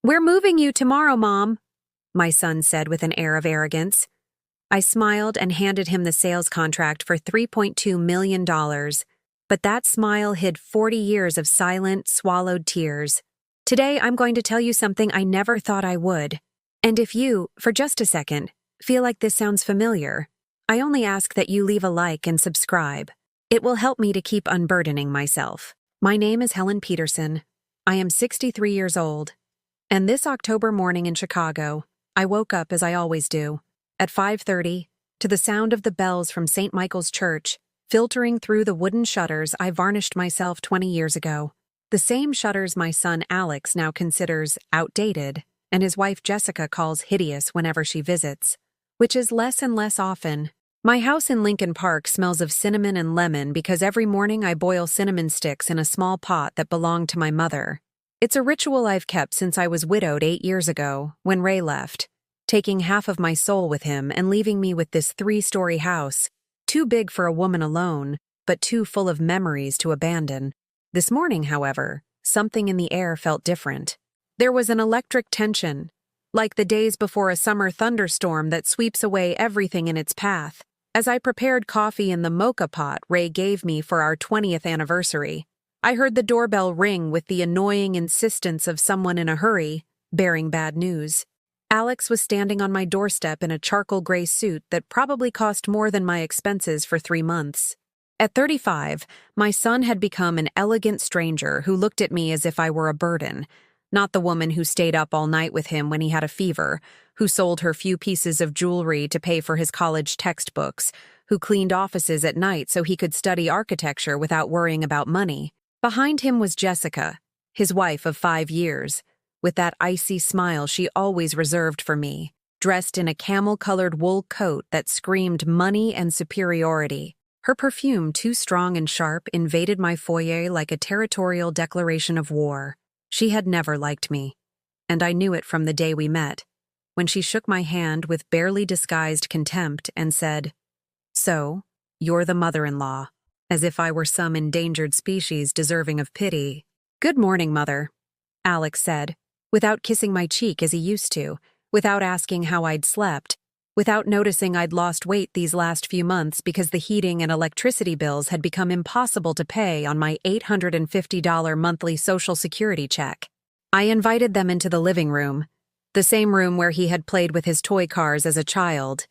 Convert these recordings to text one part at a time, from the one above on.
"We're moving you tomorrow, Mom," my son said with an air of arrogance. I smiled and handed him the sales contract for $3.2 million, but that smile hid 40 years of silent, swallowed tears. Today, I'm going to tell you something I never thought I would. And if you, for just a second, feel like this sounds familiar, I only ask that you leave a like and subscribe. It will help me to keep unburdening myself. My name is Helen Peterson. I am 63 years old. And this October morning in Chicago, I woke up as I always do, at 5:30, to the sound of the bells from St. Michael's Church, filtering through the wooden shutters I varnished myself 20 years ago. The same shutters my son Alex now considers outdated, and his wife Jessica calls hideous whenever she visits, which is less and less often. My house in Lincoln Park smells of cinnamon and lemon because every morning I boil cinnamon sticks in a small pot that belonged to my mother. It's a ritual I've kept since I was widowed 8 years ago, when Ray left, taking half of my soul with him and leaving me with this 3-story house, too big for a woman alone, but too full of memories to abandon. This morning, however, something in the air felt different. There was an electric tension, like the days before a summer thunderstorm that sweeps away everything in its path. As I prepared coffee in the mocha pot Ray gave me for our 20th anniversary, I heard the doorbell ring with the annoying insistence of someone in a hurry, bearing bad news. Alex was standing on my doorstep in a charcoal gray suit that probably cost more than my expenses for 3 months. At 35, my son had become an elegant stranger who looked at me as if I were a burden, not the woman who stayed up all night with him when he had a fever, who sold her few pieces of jewelry to pay for his college textbooks, who cleaned offices at night so he could study architecture without worrying about money. Behind him was Jessica, his wife of 5 years, with that icy smile she always reserved for me, dressed in a camel-colored wool coat that screamed money and superiority. Her perfume, too strong and sharp, invaded my foyer like a territorial declaration of war. She had never liked me, and I knew it from the day we met, when she shook my hand with barely disguised contempt and said, "So, you're the mother-in-law," as if I were some endangered species deserving of pity. "Good morning, Mother," Alex said, without kissing my cheek as he used to, without asking how I'd slept, without noticing I'd lost weight these last few months because the heating and electricity bills had become impossible to pay on my $850 monthly Social Security check. I invited them into the living room, the same room where he had played with his toy cars as a child,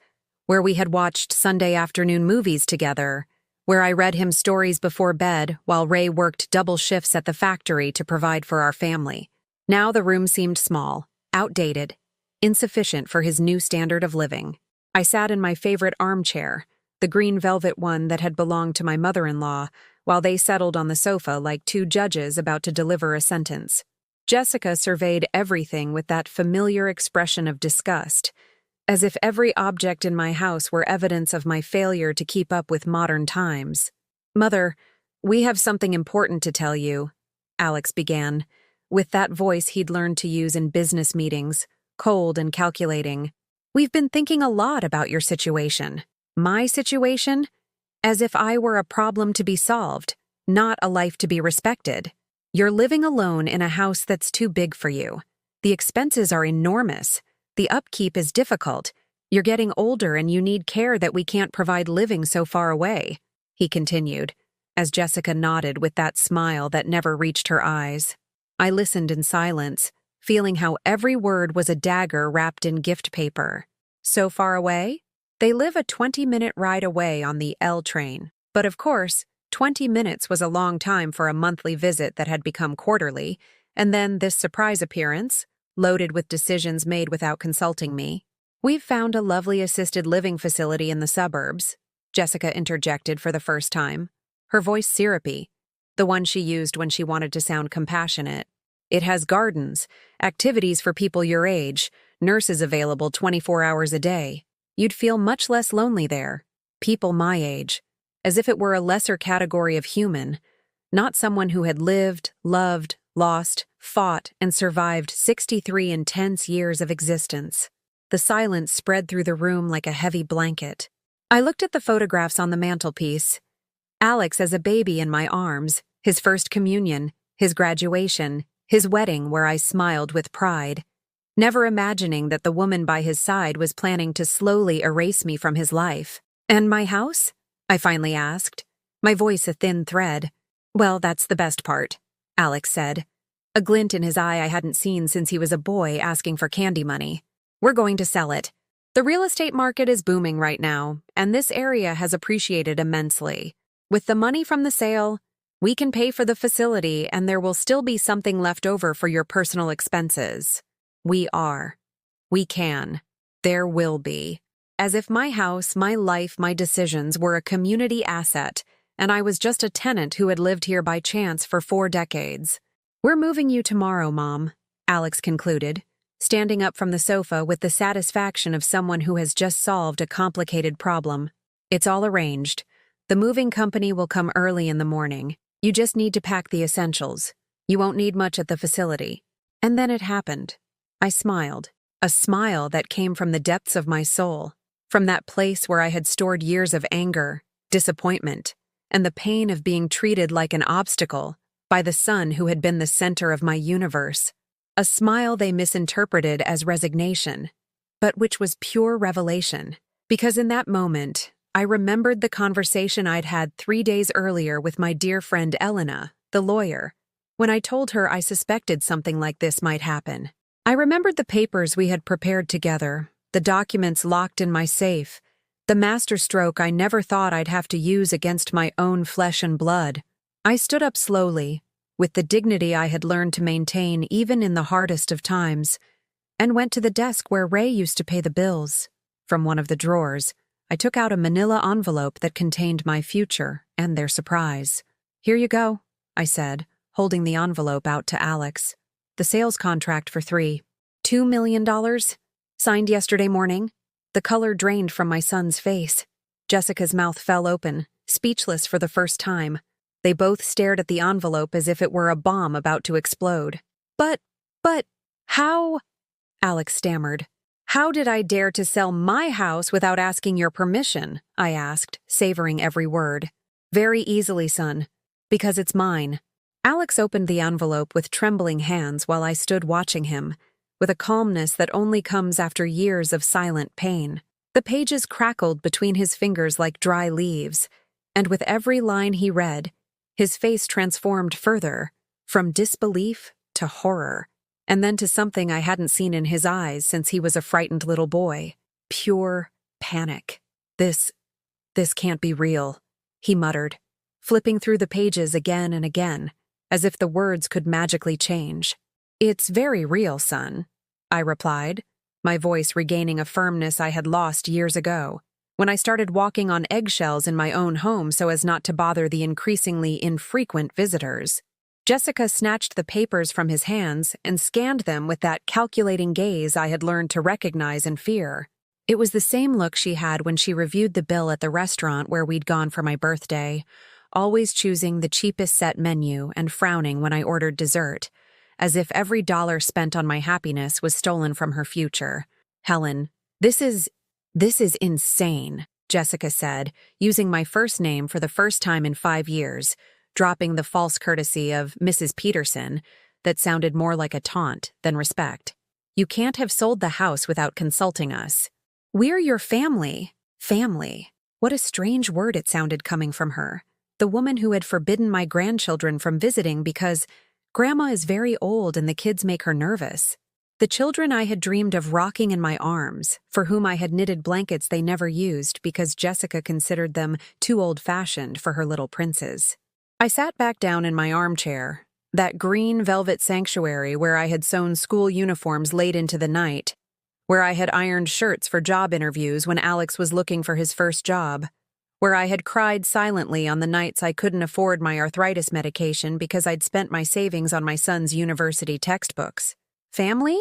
where we had watched Sunday afternoon movies together, where I read him stories before bed while Ray worked double shifts at the factory to provide for our family. Now the room seemed small, outdated, insufficient for his new standard of living. I sat in my favorite armchair, the green velvet one that had belonged to my mother-in-law, while they settled on the sofa like 2 judges about to deliver a sentence. Jessica surveyed everything with that familiar expression of disgust, as if every object in my house were evidence of my failure to keep up with modern times. "Mother, we have something important to tell you," Alex began, with that voice he'd learned to use in business meetings, cold and calculating. "We've been thinking a lot about your situation." My situation? As if I were a problem to be solved, not a life to be respected. "You're living alone in a house that's too big for you. The expenses are enormous. The upkeep is difficult. You're getting older and you need care that we can't provide living so far away," he continued, as Jessica nodded with that smile that never reached her eyes. I listened in silence, feeling how every word was a dagger wrapped in gift paper. So far away? They live a 20-minute ride away on the L train. But of course, 20 minutes was a long time for a monthly visit that had become quarterly, and then this surprise appearance, loaded with decisions made without consulting me. "We've found a lovely assisted living facility in the suburbs," Jessica interjected for the first time, her voice syrupy, the one she used when she wanted to sound compassionate. "It has gardens, activities for people your age, nurses available 24 hours a day. You'd feel much less lonely there. People my age, as if it were a lesser category of human, not someone who had lived, loved, lost, fought, and survived 63 intense years of existence." The silence spread through the room like a heavy blanket. I looked at the photographs on the mantelpiece. Alex as a baby in my arms, his first communion, his graduation, His wedding where I smiled with pride, never imagining that the woman by his side was planning to slowly erase me from his life. "And my house?" I finally asked, my voice a thin thread. "Well, that's the best part," Alex said, a glint in his eye I hadn't seen since he was a boy asking for candy money. "We're going to sell it. The real estate market is booming right now, and this area has appreciated immensely. With the money from the sale, we can pay for the facility and there will still be something left over for your personal expenses. We can. There will be. As if my house, my life, my decisions were a community asset, and I was just a tenant who had lived here by chance for 4 decades. "We're moving you tomorrow, Mom," Alex concluded, standing up from the sofa with the satisfaction of someone who has just solved a complicated problem. "It's all arranged. The moving company will come early in the morning. You just need to pack the essentials. You won't need much at the facility." And then it happened. I smiled, a smile that came from the depths of my soul, from that place where I had stored years of anger, disappointment, and the pain of being treated like an obstacle by the son who had been the center of my universe. A smile they misinterpreted as resignation, but which was pure revelation, because in that moment, I remembered the conversation I'd had 3 days earlier with my dear friend Elena, the lawyer, when I told her I suspected something like this might happen. I remembered the papers we had prepared together, the documents locked in my safe, the masterstroke I never thought I'd have to use against my own flesh and blood. I stood up slowly, with the dignity I had learned to maintain even in the hardest of times, and went to the desk where Ray used to pay the bills. From one of the drawers, I took out a manila envelope that contained my future and their surprise. "Here you go," I said, holding the envelope out to Alex. "The sales contract for $2 million, signed yesterday morning." The color drained from my son's face. Jessica's mouth fell open, speechless for the first time. They both stared at the envelope as if it were a bomb about to explode. But, how?" Alex stammered. "How did I dare to sell my house without asking your permission?" I asked, savoring every word. "Very easily, son. Because it's mine." Alex opened the envelope with trembling hands while I stood watching him, with a calmness that only comes after years of silent pain. The pages crackled between his fingers like dry leaves, and with every line he read, his face transformed further, from disbelief to horror, and then to something I hadn't seen in his eyes since he was a frightened little boy. Pure panic. This can't be real," he muttered, flipping through the pages again and again, as if the words could magically change. "It's very real, son," I replied, my voice regaining a firmness I had lost years ago, when I started walking on eggshells in my own home so as not to bother the increasingly infrequent visitors. Jessica snatched the papers from his hands and scanned them with that calculating gaze I had learned to recognize and fear. It was the same look she had when she reviewed the bill at the restaurant where we'd gone for my birthday, always choosing the cheapest set menu and frowning when I ordered dessert, as if every dollar spent on my happiness was stolen from her future. "Helen, this is insane," Jessica said, using my first name for the first time in 5 years, dropping the false courtesy of Mrs. Peterson that sounded more like a taunt than respect. "You can't have sold the house without consulting us. We're your family." Family. What a strange word it sounded coming from her. The woman who had forbidden my grandchildren from visiting because Grandma is very old and the kids make her nervous. The children I had dreamed of rocking in my arms, for whom I had knitted blankets they never used because Jessica considered them too old-fashioned for her little princes. I sat back down in my armchair, that green velvet sanctuary where I had sewn school uniforms late into the night, where I had ironed shirts for job interviews when Alex was looking for his first job, where I had cried silently on the nights I couldn't afford my arthritis medication because I'd spent my savings on my son's university textbooks. "Family?"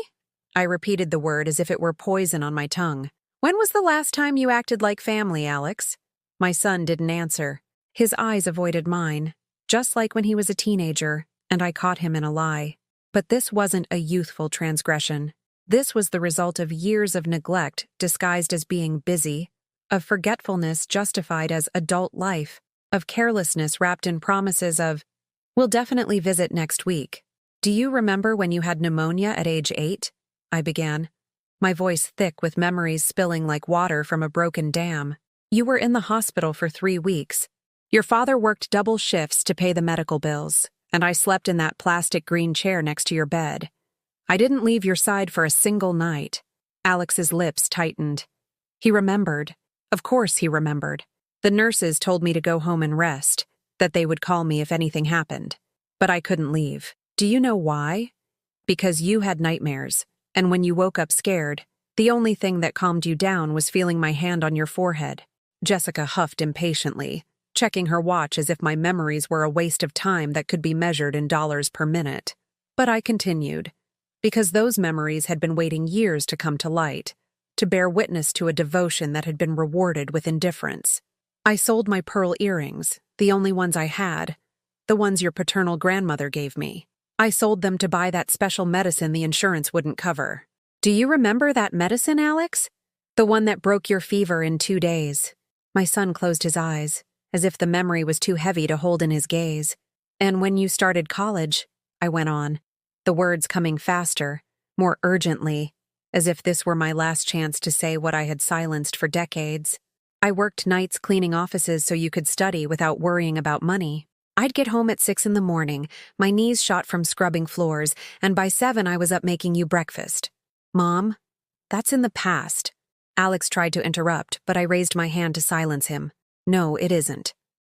I repeated the word as if it were poison on my tongue. "When was the last time you acted like family, Alex?" My son didn't answer. His eyes avoided mine, just like when he was a teenager, and I caught him in a lie. But this wasn't a youthful transgression. This was the result of years of neglect disguised as being busy, of forgetfulness justified as adult life, of carelessness wrapped in promises of, "We'll definitely visit next week," Do you remember when you had pneumonia at age 8? I began, my voice thick with memories spilling like water from a broken dam. You were in the hospital for 3 weeks. Your father worked double shifts to pay the medical bills, and I slept in that plastic green chair next to your bed. I didn't leave your side for a single night. Alex's lips tightened. He remembered. Of course he remembered. The nurses told me to go home and rest, that they would call me if anything happened. But I couldn't leave. Do you know why? Because you had nightmares, and when you woke up scared, the only thing that calmed you down was feeling my hand on your forehead. Jessica huffed impatiently, checking her watch as if my memories were a waste of time that could be measured in dollars per minute. But I continued, because those memories had been waiting years to come to light, to bear witness to a devotion that had been rewarded with indifference. I sold my pearl earrings, the only ones I had, the ones your paternal grandmother gave me. I sold them to buy that special medicine the insurance wouldn't cover. Do you remember that medicine, Alex? The one that broke your fever in 2 days. My son closed his eyes, as if the memory was too heavy to hold in his gaze. And when you started college, I went on, the words coming faster, more urgently, as if this were my last chance to say what I had silenced for decades. I worked nights cleaning offices so you could study without worrying about money. I'd get home at 6 in the morning, my knees shot from scrubbing floors, and by 7 I was up making you breakfast. Mom, that's in the past. Alex tried to interrupt, but I raised my hand to silence him. No, it isn't.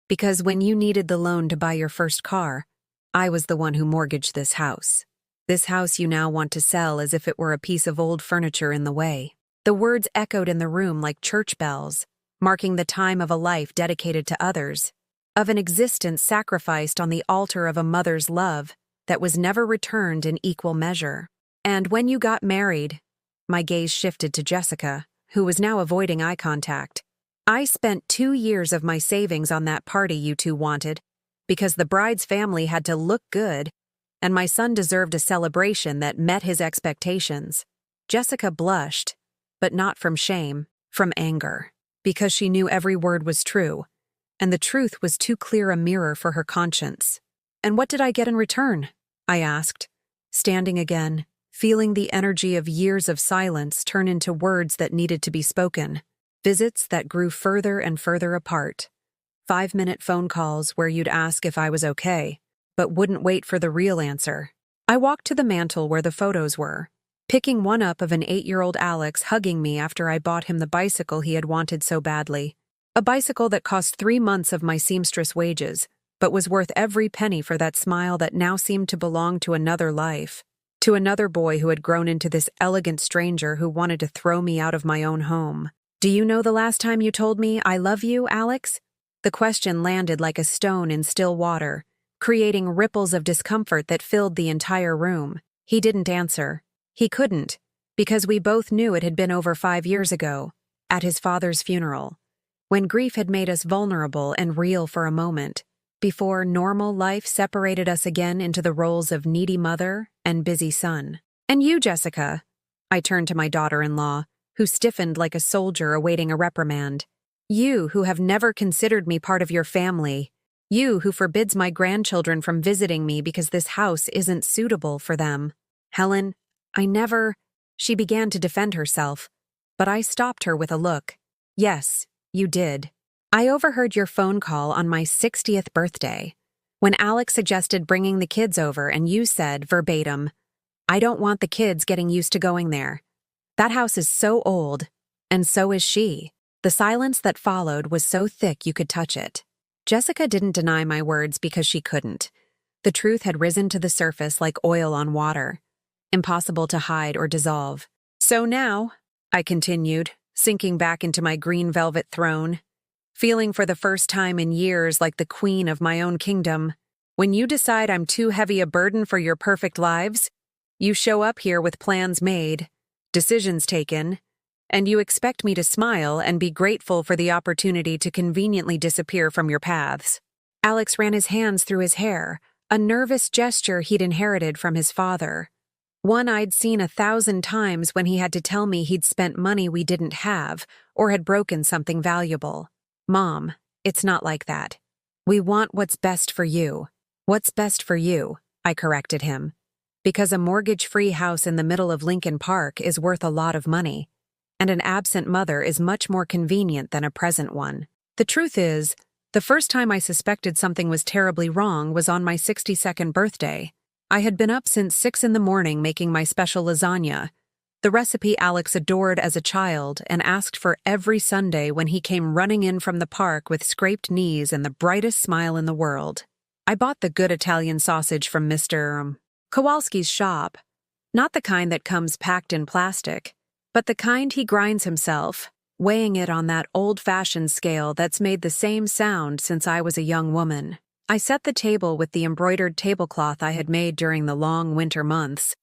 Because when you needed the loan to buy your first car, I was the one who mortgaged this house. This house you now want to sell as if it were a piece of old furniture in the way. The words echoed in the room like church bells, marking the time of a life dedicated to others, of an existence sacrificed on the altar of a mother's love that was never returned in equal measure. And when you got married, my gaze shifted to Jessica, who was now avoiding eye contact. I spent 2 years of my savings on that party you two wanted, because the bride's family had to look good, and my son deserved a celebration that met his expectations. Jessica blushed, but not from shame, from anger, because she knew every word was true, and the truth was too clear a mirror for her conscience. And what did I get in return? I asked, standing again, feeling the energy of years of silence turn into words that needed to be spoken. Visits that grew further and further apart. 5-minute phone calls where you'd ask if I was okay, but wouldn't wait for the real answer. I walked to the mantel where the photos were, picking one up of an 8-year-old Alex hugging me after I bought him the bicycle he had wanted so badly. A bicycle that cost 3 months of my seamstress wages, but was worth every penny for that smile that now seemed to belong to another life, to another boy who had grown into this elegant stranger who wanted to throw me out of my own home. Do you know the last time you told me I love you, Alex? The question landed like a stone in still water, creating ripples of discomfort that filled the entire room. He didn't answer. He couldn't, because we both knew it had been over 5 years ago, at his father's funeral, when grief had made us vulnerable and real for a moment, before normal life separated us again into the roles of needy mother and busy son. And you, Jessica, I turned to my daughter-in-law, who stiffened like a soldier awaiting a reprimand. You who have never considered me part of your family. You who forbids my grandchildren from visiting me because this house isn't suitable for them. Helen, I never... She began to defend herself, but I stopped her with a look. Yes, you did. I overheard your phone call on my 60th birthday, when Alex suggested bringing the kids over and you said, verbatim, I don't want the kids getting used to going there. That house is so old, and so is she. The silence that followed was so thick you could touch it. Jessica didn't deny my words because she couldn't. The truth had risen to the surface like oil on water, impossible to hide or dissolve. So now, I continued, sinking back into my green velvet throne, feeling for the first time in years like the queen of my own kingdom, when you decide I'm too heavy a burden for your perfect lives, you show up here with plans made, decisions taken, and you expect me to smile and be grateful for the opportunity to conveniently disappear from your paths. Alex ran his hands through his hair, a nervous gesture he'd inherited from his father. One I'd seen 1,000 times when he had to tell me he'd spent money we didn't have or had broken something valuable. Mom, it's not like that. We want what's best for you. What's best for you, I corrected him. because a mortgage-free house in the middle of Lincoln Park is worth a lot of money, and an absent mother is much more convenient than a present one. The truth is, the first time I suspected something was terribly wrong was on my 62nd birthday. I had been up since 6 in the morning making my special lasagna, the recipe Alex adored as a child and asked for every Sunday when he came running in from the park with scraped knees and the brightest smile in the world. I bought the good Italian sausage from Mr. Kowalski's shop, not the kind that comes packed in plastic, but the kind he grinds himself, weighing it on that old-fashioned scale that's made the same sound since I was a young woman. I set the table with the embroidered tablecloth I had made during the long winter months,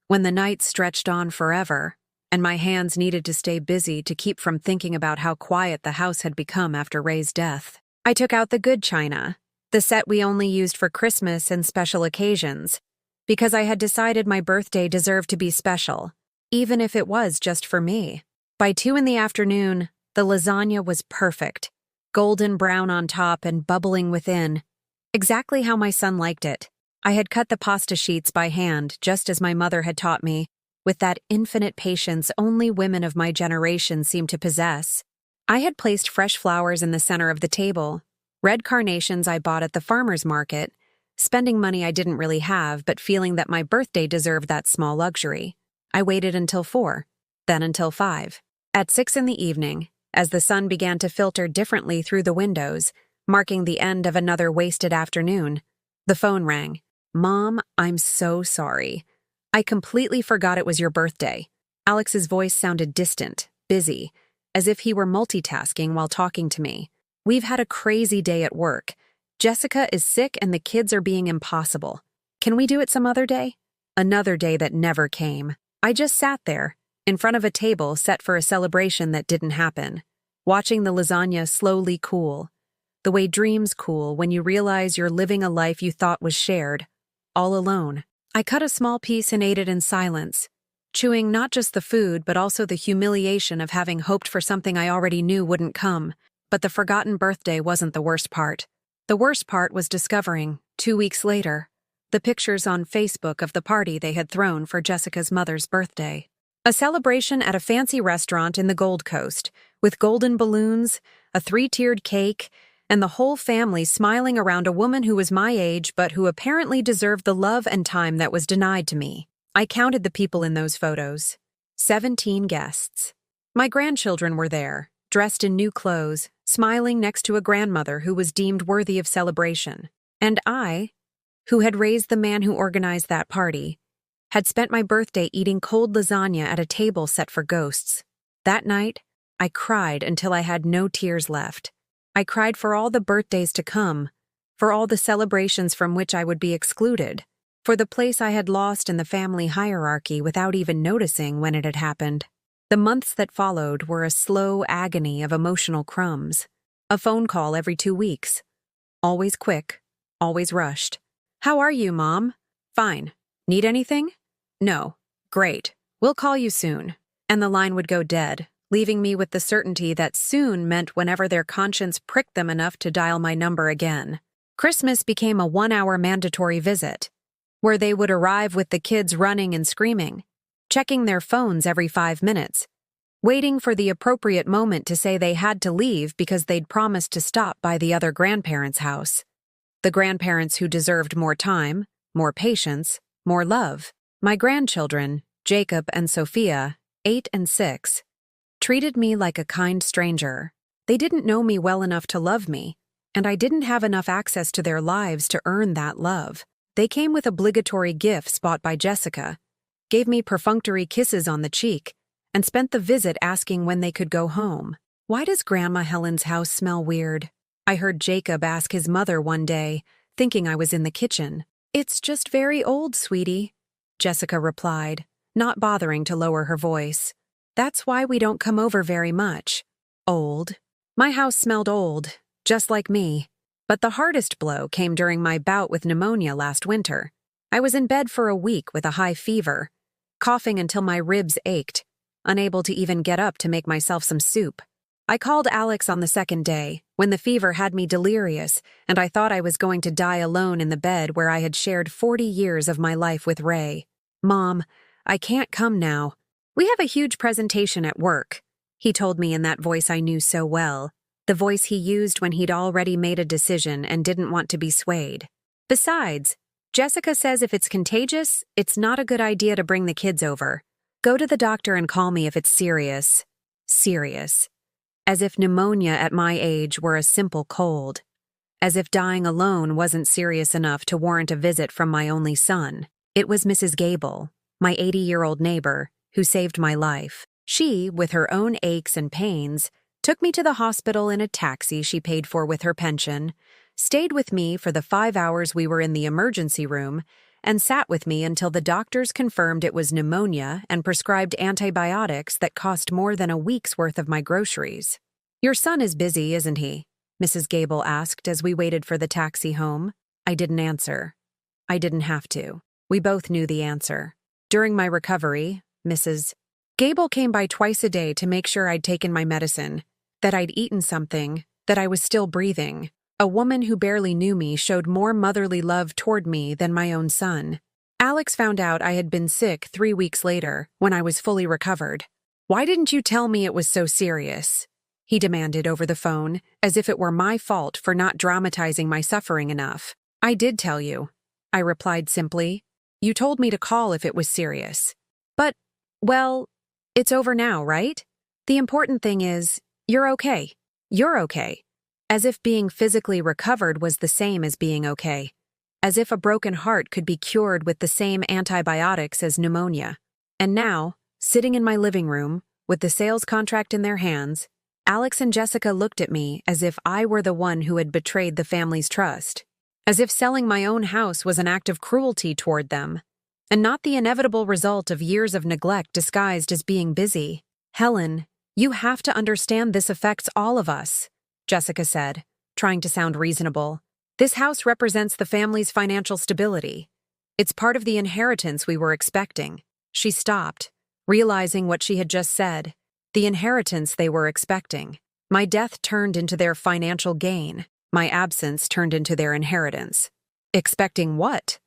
when the nights stretched on forever, and my hands needed to stay busy to keep from thinking about how quiet the house had become after Ray's death. I took out the good china, the set we only used for Christmas and special occasions, because I had decided my birthday deserved to be special, even if it was just for me. By 2 in the afternoon, the lasagna was perfect, golden brown on top and bubbling within, exactly how my son liked it. I had cut the pasta sheets by hand, just as my mother had taught me, with that infinite patience only women of my generation seem to possess. I had placed fresh flowers in the center of the table, red carnations I bought at the farmer's market, spending money I didn't really have but feeling that my birthday deserved that small luxury. I waited until 4, then until 5. At 6 in the evening, as the sun began to filter differently through the windows, marking the end of another wasted afternoon, the phone rang. "Mom, I'm so sorry. I completely forgot it was your birthday." Alex's voice sounded distant, busy, as if he were multitasking while talking to me. "We've had a crazy day at work. Jessica is sick and the kids are being impossible. Can we do it some other day?" Another day that never came. I just sat there, in front of a table set for a celebration that didn't happen, watching the lasagna slowly cool, the way dreams cool when you realize you're living a life you thought was shared, all alone. I cut a small piece and ate it in silence, chewing not just the food but also the humiliation of having hoped for something I already knew wouldn't come. But the forgotten birthday wasn't the worst part. The worst part was discovering, 2 weeks later, the pictures on Facebook of the party they had thrown for Jessica's mother's birthday. A celebration at a fancy restaurant in the Gold Coast, with golden balloons, a 3-tiered cake, and the whole family smiling around a woman who was my age but who apparently deserved the love and time that was denied to me. I counted the people in those photos. 17 guests. My grandchildren were there, dressed in new clothes, smiling next to a grandmother who was deemed worthy of celebration. And I, who had raised the man who organized that party, had spent my birthday eating cold lasagna at a table set for ghosts. That night, I cried until I had no tears left. I cried for all the birthdays to come, for all the celebrations from which I would be excluded, for the place I had lost in the family hierarchy without even noticing when it had happened. The months that followed were a slow agony of emotional crumbs. A phone call every 2 weeks. Always quick, always rushed. "How are you, Mom?" "Fine. Need anything?" "No." "Great. We'll call you soon." And the line would go dead, leaving me with the certainty that soon meant whenever their conscience pricked them enough to dial my number again. Christmas became a 1-hour mandatory visit, where they would arrive with the kids running and screaming, checking their phones every 5 minutes, waiting for the appropriate moment to say they had to leave because they'd promised to stop by the other grandparents' house. The grandparents who deserved more time, more patience, more love. My grandchildren, Jacob and Sophia, 8 and 6, treated me like a kind stranger. They didn't know me well enough to love me, and I didn't have enough access to their lives to earn that love. They came with obligatory gifts bought by Jessica, gave me perfunctory kisses on the cheek, and spent the visit asking when they could go home. "Why does Grandma Helen's house smell weird?" I heard Jacob ask his mother one day, thinking I was in the kitchen. "It's just very old, sweetie," Jessica replied, not bothering to lower her voice. "That's why we don't come over very much." Old. My house smelled old, just like me. But the hardest blow came during my bout with pneumonia last winter. I was in bed for a week with a high fever, coughing until my ribs ached, unable to even get up to make myself some soup. I called Alex on the second day, when the fever had me delirious, and I thought I was going to die alone in the bed where I had shared 40 years of my life with Ray. "Mom, I can't come now. We have a huge presentation at work," he told me in that voice I knew so well, the voice he used when he'd already made a decision and didn't want to be swayed. "Besides, Jessica says if it's contagious, it's not a good idea to bring the kids over. Go to the doctor and call me if it's serious." Serious. As if pneumonia at my age were a simple cold. As if dying alone wasn't serious enough to warrant a visit from my only son. It was Mrs. Gable, my 80-year-old neighbor, who saved my life. She, with her own aches and pains, took me to the hospital in a taxi she paid for with her pension, stayed with me for the 5 hours we were in the emergency room, and sat with me until the doctors confirmed it was pneumonia and prescribed antibiotics that cost more than a week's worth of my groceries. "Your son is busy, isn't he?" Mrs. Gable asked as we waited for the taxi home. I didn't answer. I didn't have to. We both knew the answer. During my recovery, Mrs. Gable came by twice a day to make sure I'd taken my medicine, that I'd eaten something, that I was still breathing. A woman who barely knew me showed more motherly love toward me than my own son. Alex found out I had been sick 3 weeks later, when I was fully recovered. "Why didn't you tell me it was so serious?" he demanded over the phone, as if it were my fault for not dramatizing my suffering enough. "I did tell you," I replied simply. "You told me to call if it was serious. But, well, it's over now, right? The important thing is, you're okay. You're okay." As if being physically recovered was the same as being okay. As if a broken heart could be cured with the same antibiotics as pneumonia. And now, sitting in my living room, with the sales contract in their hands, Alex and Jessica looked at me as if I were the one who had betrayed the family's trust. As if selling my own house was an act of cruelty toward them, and not the inevitable result of years of neglect disguised as being busy. "Helen, you have to understand this affects all of us," Jessica said, trying to sound reasonable. "This house represents the family's financial stability. It's part of the inheritance we were expecting." She stopped, realizing what she had just said. The inheritance they were expecting. My death turned into their financial gain. My absence turned into their inheritance. "Expecting what?"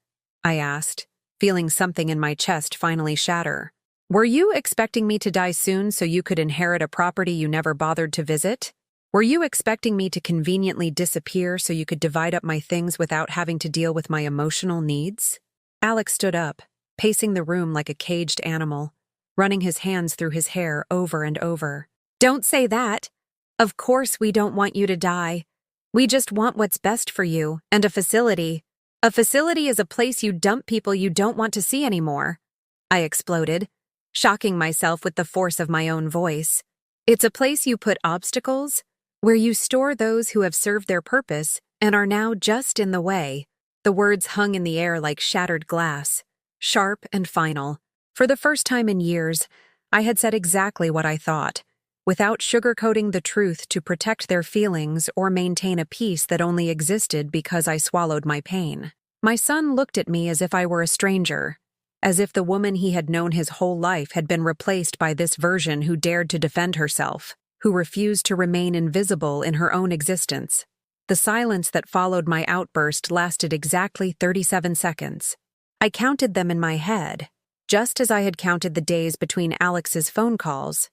I asked, feeling something in my chest finally shatter. "Were you expecting me to die soon so you could inherit a property you never bothered to visit? Were you expecting me to conveniently disappear so you could divide up my things without having to deal with my emotional needs?" Alex stood up, pacing the room like a caged animal, running his hands through his hair over and over. "Don't say that. Of course we don't want you to die. We just want what's best for you, and a facility. A facility is a place you dump people you don't want to see anymore," I exploded, shocking myself with the force of my own voice. "It's a place you put obstacles, where you store those who have served their purpose and are now just in the way." The words hung in the air like shattered glass, sharp and final. For the first time in years, I had said exactly what I thought, without sugarcoating the truth to protect their feelings or maintain a peace that only existed because I swallowed my pain. My son looked at me as if I were a stranger, as if the woman he had known his whole life had been replaced by this version who dared to defend herself, who refused to remain invisible in her own existence. The silence that followed my outburst lasted exactly 37 seconds. I counted them in my head, just as I had counted the days between Alex's phone calls,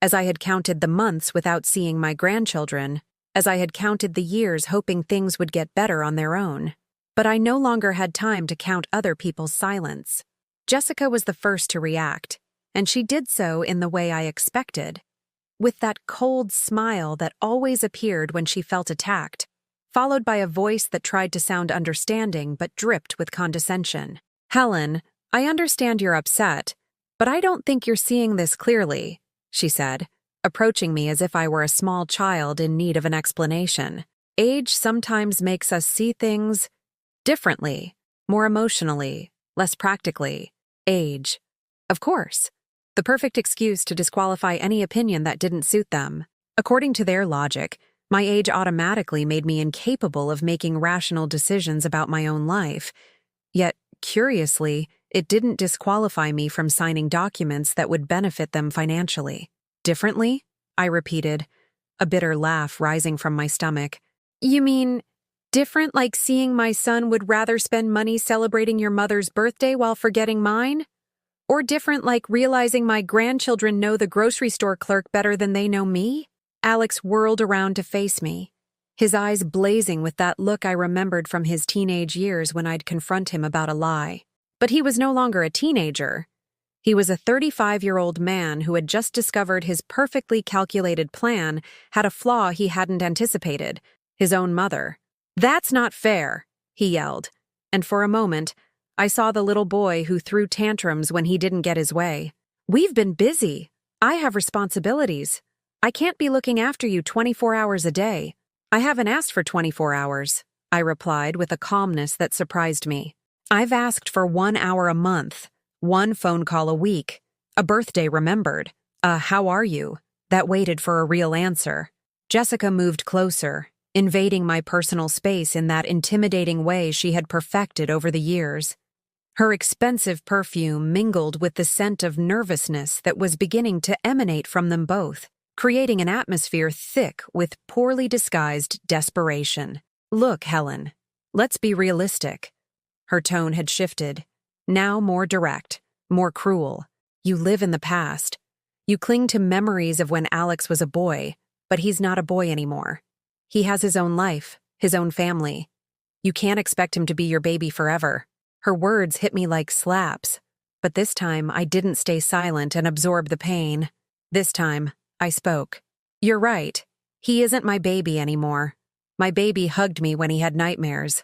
as I had counted the months without seeing my grandchildren, as I had counted the years hoping things would get better on their own. But I no longer had time to count other people's silence. Jessica was the first to react, and she did so in the way I expected, with that cold smile that always appeared when she felt attacked, followed by a voice that tried to sound understanding but dripped with condescension. "Helen, I understand you're upset, but I don't think you're seeing this clearly," she said, approaching me as if I were a small child in need of an explanation. "Age sometimes makes us see things differently, more emotionally, less practically. Age. Of course. The perfect excuse to disqualify any opinion that didn't suit them. According to their logic, my age automatically made me incapable of making rational decisions about my own life. Yet, curiously, it didn't disqualify me from signing documents that would benefit them financially. Differently? I repeated, a bitter laugh rising from my stomach. "You mean different, like seeing my son would rather spend money celebrating your mother's birthday while forgetting mine?" Or different like realizing my grandchildren know the grocery store clerk better than they know me? Alex whirled around to face me, his eyes blazing with that look I remembered from his teenage years when I'd confront him about a lie. But he was no longer a teenager. He was a 35-year-old man who had just discovered his perfectly calculated plan had a flaw he hadn't anticipated, his own mother. "That's not fair," he yelled, and for a moment, I saw the little boy who threw tantrums when he didn't get his way. "We've been busy. I have responsibilities. I can't be looking after you 24 hours a day." "I haven't asked for 24 hours," I replied with a calmness that surprised me. "I've asked for 1 hour a month, 1 phone call a week, a birthday remembered, how are you, that waited for a real answer." Jessica moved closer, invading my personal space in that intimidating way she had perfected over the years. Her expensive perfume mingled with the scent of nervousness that was beginning to emanate from them both, creating an atmosphere thick with poorly disguised desperation. "Look, Helen, let's be realistic." Her tone had shifted, now more direct, more cruel. "You live in the past. You cling to memories of when Alex was a boy, but he's not a boy anymore. He has his own life, his own family. You can't expect him to be your baby forever." Her words hit me like slaps, but this time I didn't stay silent and absorb the pain. This time, I spoke. "You're right. He isn't my baby anymore. My baby hugged me when he had nightmares.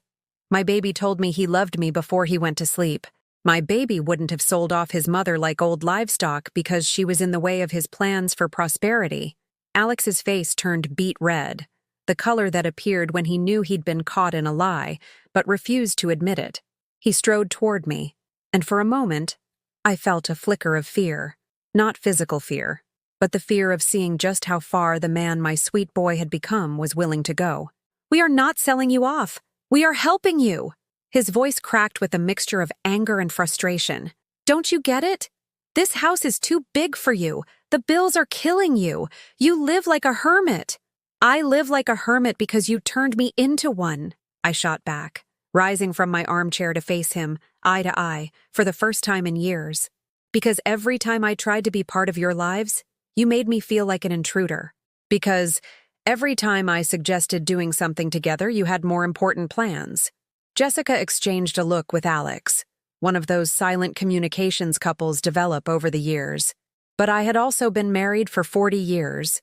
My baby told me he loved me before he went to sleep. My baby wouldn't have sold off his mother like old livestock because she was in the way of his plans for prosperity." Alex's face turned beet red, the color that appeared when he knew he'd been caught in a lie, but refused to admit it. He strode toward me, and for a moment, I felt a flicker of fear. Not physical fear, but the fear of seeing just how far the man my sweet boy had become was willing to go. "We are not selling you off. We are helping you." His voice cracked with a mixture of anger and frustration. "Don't you get it? This house is too big for you. The bills are killing you. You live like a hermit." "I live like a hermit because you turned me into one," I shot back, rising from my armchair to face him, eye to eye, for the first time in years. "Because every time I tried to be part of your lives, you made me feel like an intruder. Because every time I suggested doing something together, you had more important plans." Jessica exchanged a look with Alex, one of those silent communications couples develop over the years. But I had also been married for 40 years,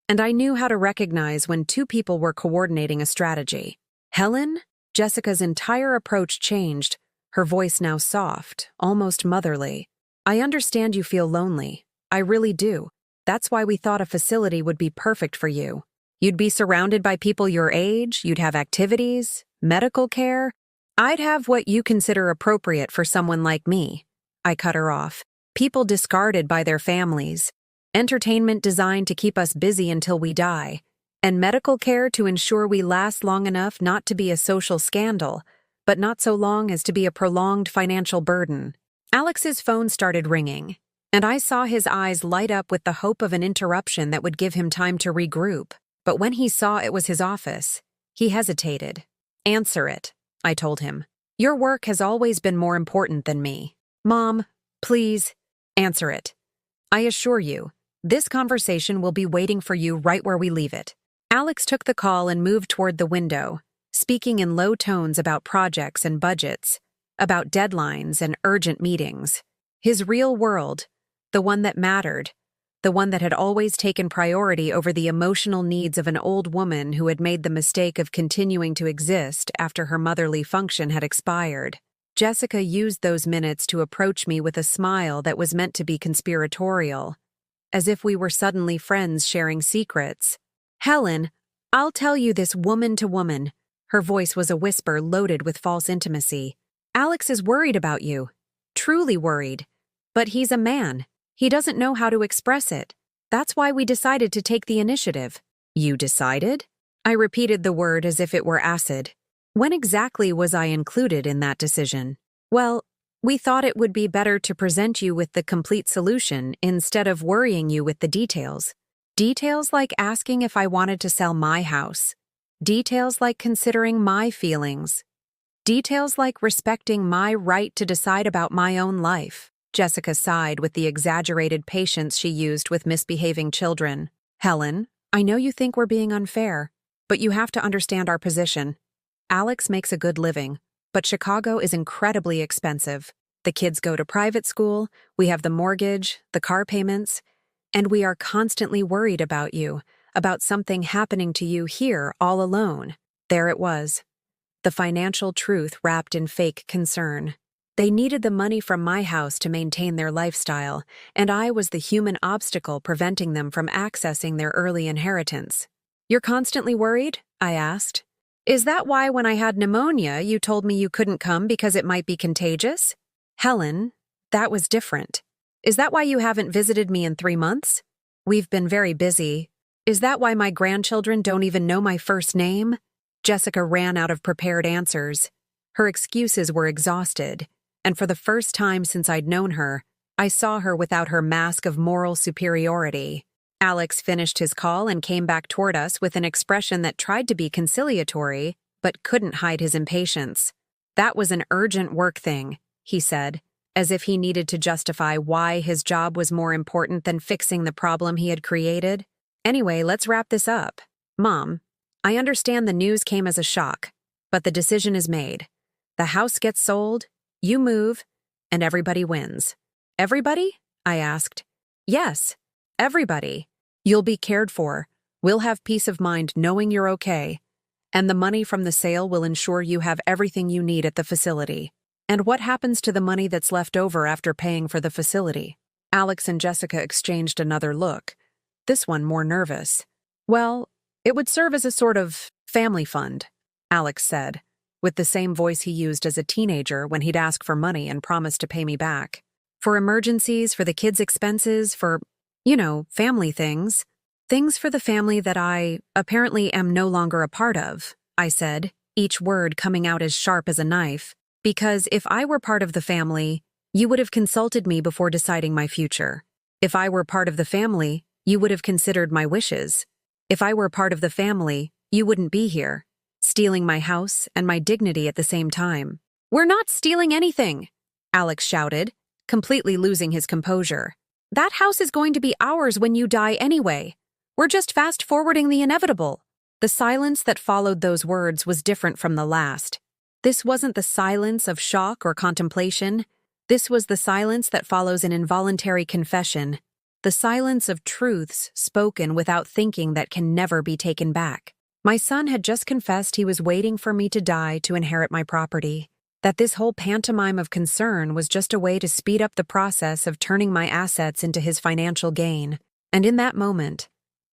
and I knew how to recognize when two people were coordinating a strategy. "Helen?" Jessica's entire approach changed, her voice now soft, almost motherly. "I understand you feel lonely. I really do. That's why we thought a facility would be perfect for you. You'd be surrounded by people your age, you'd have activities, medical care. I'd have what you consider appropriate for someone like me." I cut her off. "People discarded by their families. Entertainment designed to keep us busy until we die. And medical care to ensure we last long enough not to be a social scandal, but not so long as to be a prolonged financial burden." Alex's phone started ringing, and I saw his eyes light up with the hope of an interruption that would give him time to regroup. But when he saw it was his office, he hesitated. "Answer it," I told him. "Your work has always been more important than me. Mom, please, answer it. I assure you, this conversation will be waiting for you right where we leave it." Alex took the call and moved toward the window, speaking in low tones about projects and budgets, about deadlines and urgent meetings. His real world, the one that mattered, the one that had always taken priority over the emotional needs of an old woman who had made the mistake of continuing to exist after her motherly function had expired. Jessica used those minutes to approach me with a smile that was meant to be conspiratorial, as if we were suddenly friends sharing secrets. "Helen, I'll tell you this woman to woman." Her voice was a whisper loaded with false intimacy. "Alex is worried about you. Truly worried. But he's a man. He doesn't know how to express it. That's why we decided to take the initiative." "You decided?" I repeated the word as if it were acid. When exactly was I included in that decision? "Well, we thought it would be better to present you with the complete solution instead of worrying you with the details. Details like asking if I wanted to sell my house. Details like considering my feelings. Details like respecting my right to decide about my own life." Jessica sighed with the exaggerated patience she used with misbehaving children. Helen, I know you think we're being unfair, but you have to understand our position. Alex makes a good living, but Chicago is incredibly expensive. The kids go to private school, we have the mortgage, the car payments, and we are constantly worried about you, about something happening to you here all alone. There it was. The financial truth wrapped in fake concern. They needed the money from my house to maintain their lifestyle, and I was the human obstacle preventing them from accessing their early inheritance. You're constantly worried? I asked. Is that why when I had pneumonia you told me you couldn't come because it might be contagious? Helen, that was different. Is that why you haven't visited me in 3 months? We've been very busy. Is that why my grandchildren don't even know my first name? Jessica ran out of prepared answers. Her excuses were exhausted, and for the first time since I'd known her, I saw her without her mask of moral superiority. Alex finished his call and came back toward us with an expression that tried to be conciliatory, but couldn't hide his impatience. That was an urgent work thing, he said, as if he needed to justify why his job was more important than fixing the problem he had created. Anyway, let's wrap this up. Mom, I understand the news came as a shock, but the decision is made. The house gets sold, you move, and everybody wins. Everybody? I asked. Yes, everybody. You'll be cared for. We'll have peace of mind knowing you're okay. And the money from the sale will ensure you have everything you need at the facility. And what happens to the money that's left over after paying for the facility? Alex and Jessica exchanged another look, this one more nervous. Well, it would serve as a sort of family fund, Alex said, with the same voice he used as a teenager when he'd ask for money and promise to pay me back. For emergencies, for the kids' expenses, for, family things. Things for the family that I, apparently, am no longer a part of, I said, each word coming out as sharp as a knife, because if I were part of the family, you would have consulted me before deciding my future. If I were part of the family, you would have considered my wishes. If I were part of the family, you wouldn't be here, stealing my house and my dignity at the same time. We're not stealing anything, Alex shouted, completely losing his composure. That house is going to be ours when you die anyway. We're just fast-forwarding the inevitable. The silence that followed those words was different from the last. This wasn't the silence of shock or contemplation. This was the silence that follows an involuntary confession, the silence of truths spoken without thinking that can never be taken back. My son had just confessed he was waiting for me to die to inherit my property, that this whole pantomime of concern was just a way to speed up the process of turning my assets into his financial gain. And in that moment,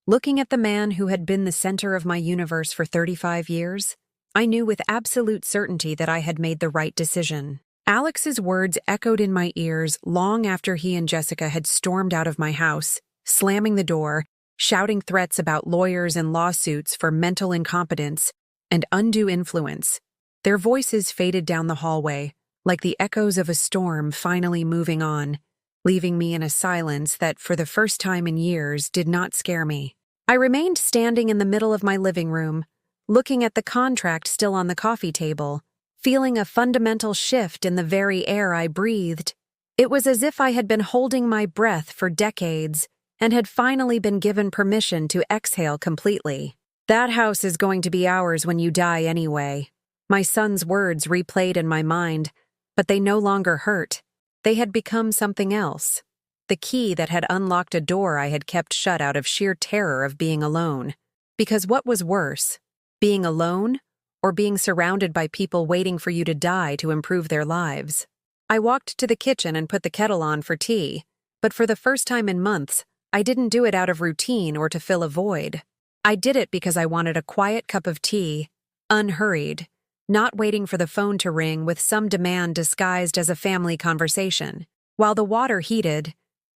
looking at the man who had been the center of my universe for 35 years, I knew with absolute certainty that I had made the right decision. Alex's words echoed in my ears long after he and Jessica had stormed out of my house, slamming the door, shouting threats about lawyers and lawsuits for mental incompetence and undue influence. Their voices faded down the hallway, like the echoes of a storm finally moving on, leaving me in a silence that, for the first time in years, did not scare me. I remained standing in the middle of my living room, looking at the contract still on the coffee table, feeling a fundamental shift in the very air I breathed. It was as if I had been holding my breath for decades and had finally been given permission to exhale completely. That house is going to be ours when you die anyway. My son's words replayed in my mind, but they no longer hurt. They had become something else. The key that had unlocked a door I had kept shut out of sheer terror of being alone. Because what was worse, being alone or being surrounded by people waiting for you to die to improve their lives? I walked to the kitchen and put the kettle on for tea, but for the first time in months, I didn't do it out of routine or to fill a void. I did it because I wanted a quiet cup of tea, unhurried, not waiting for the phone to ring with some demand disguised as a family conversation. While the water heated,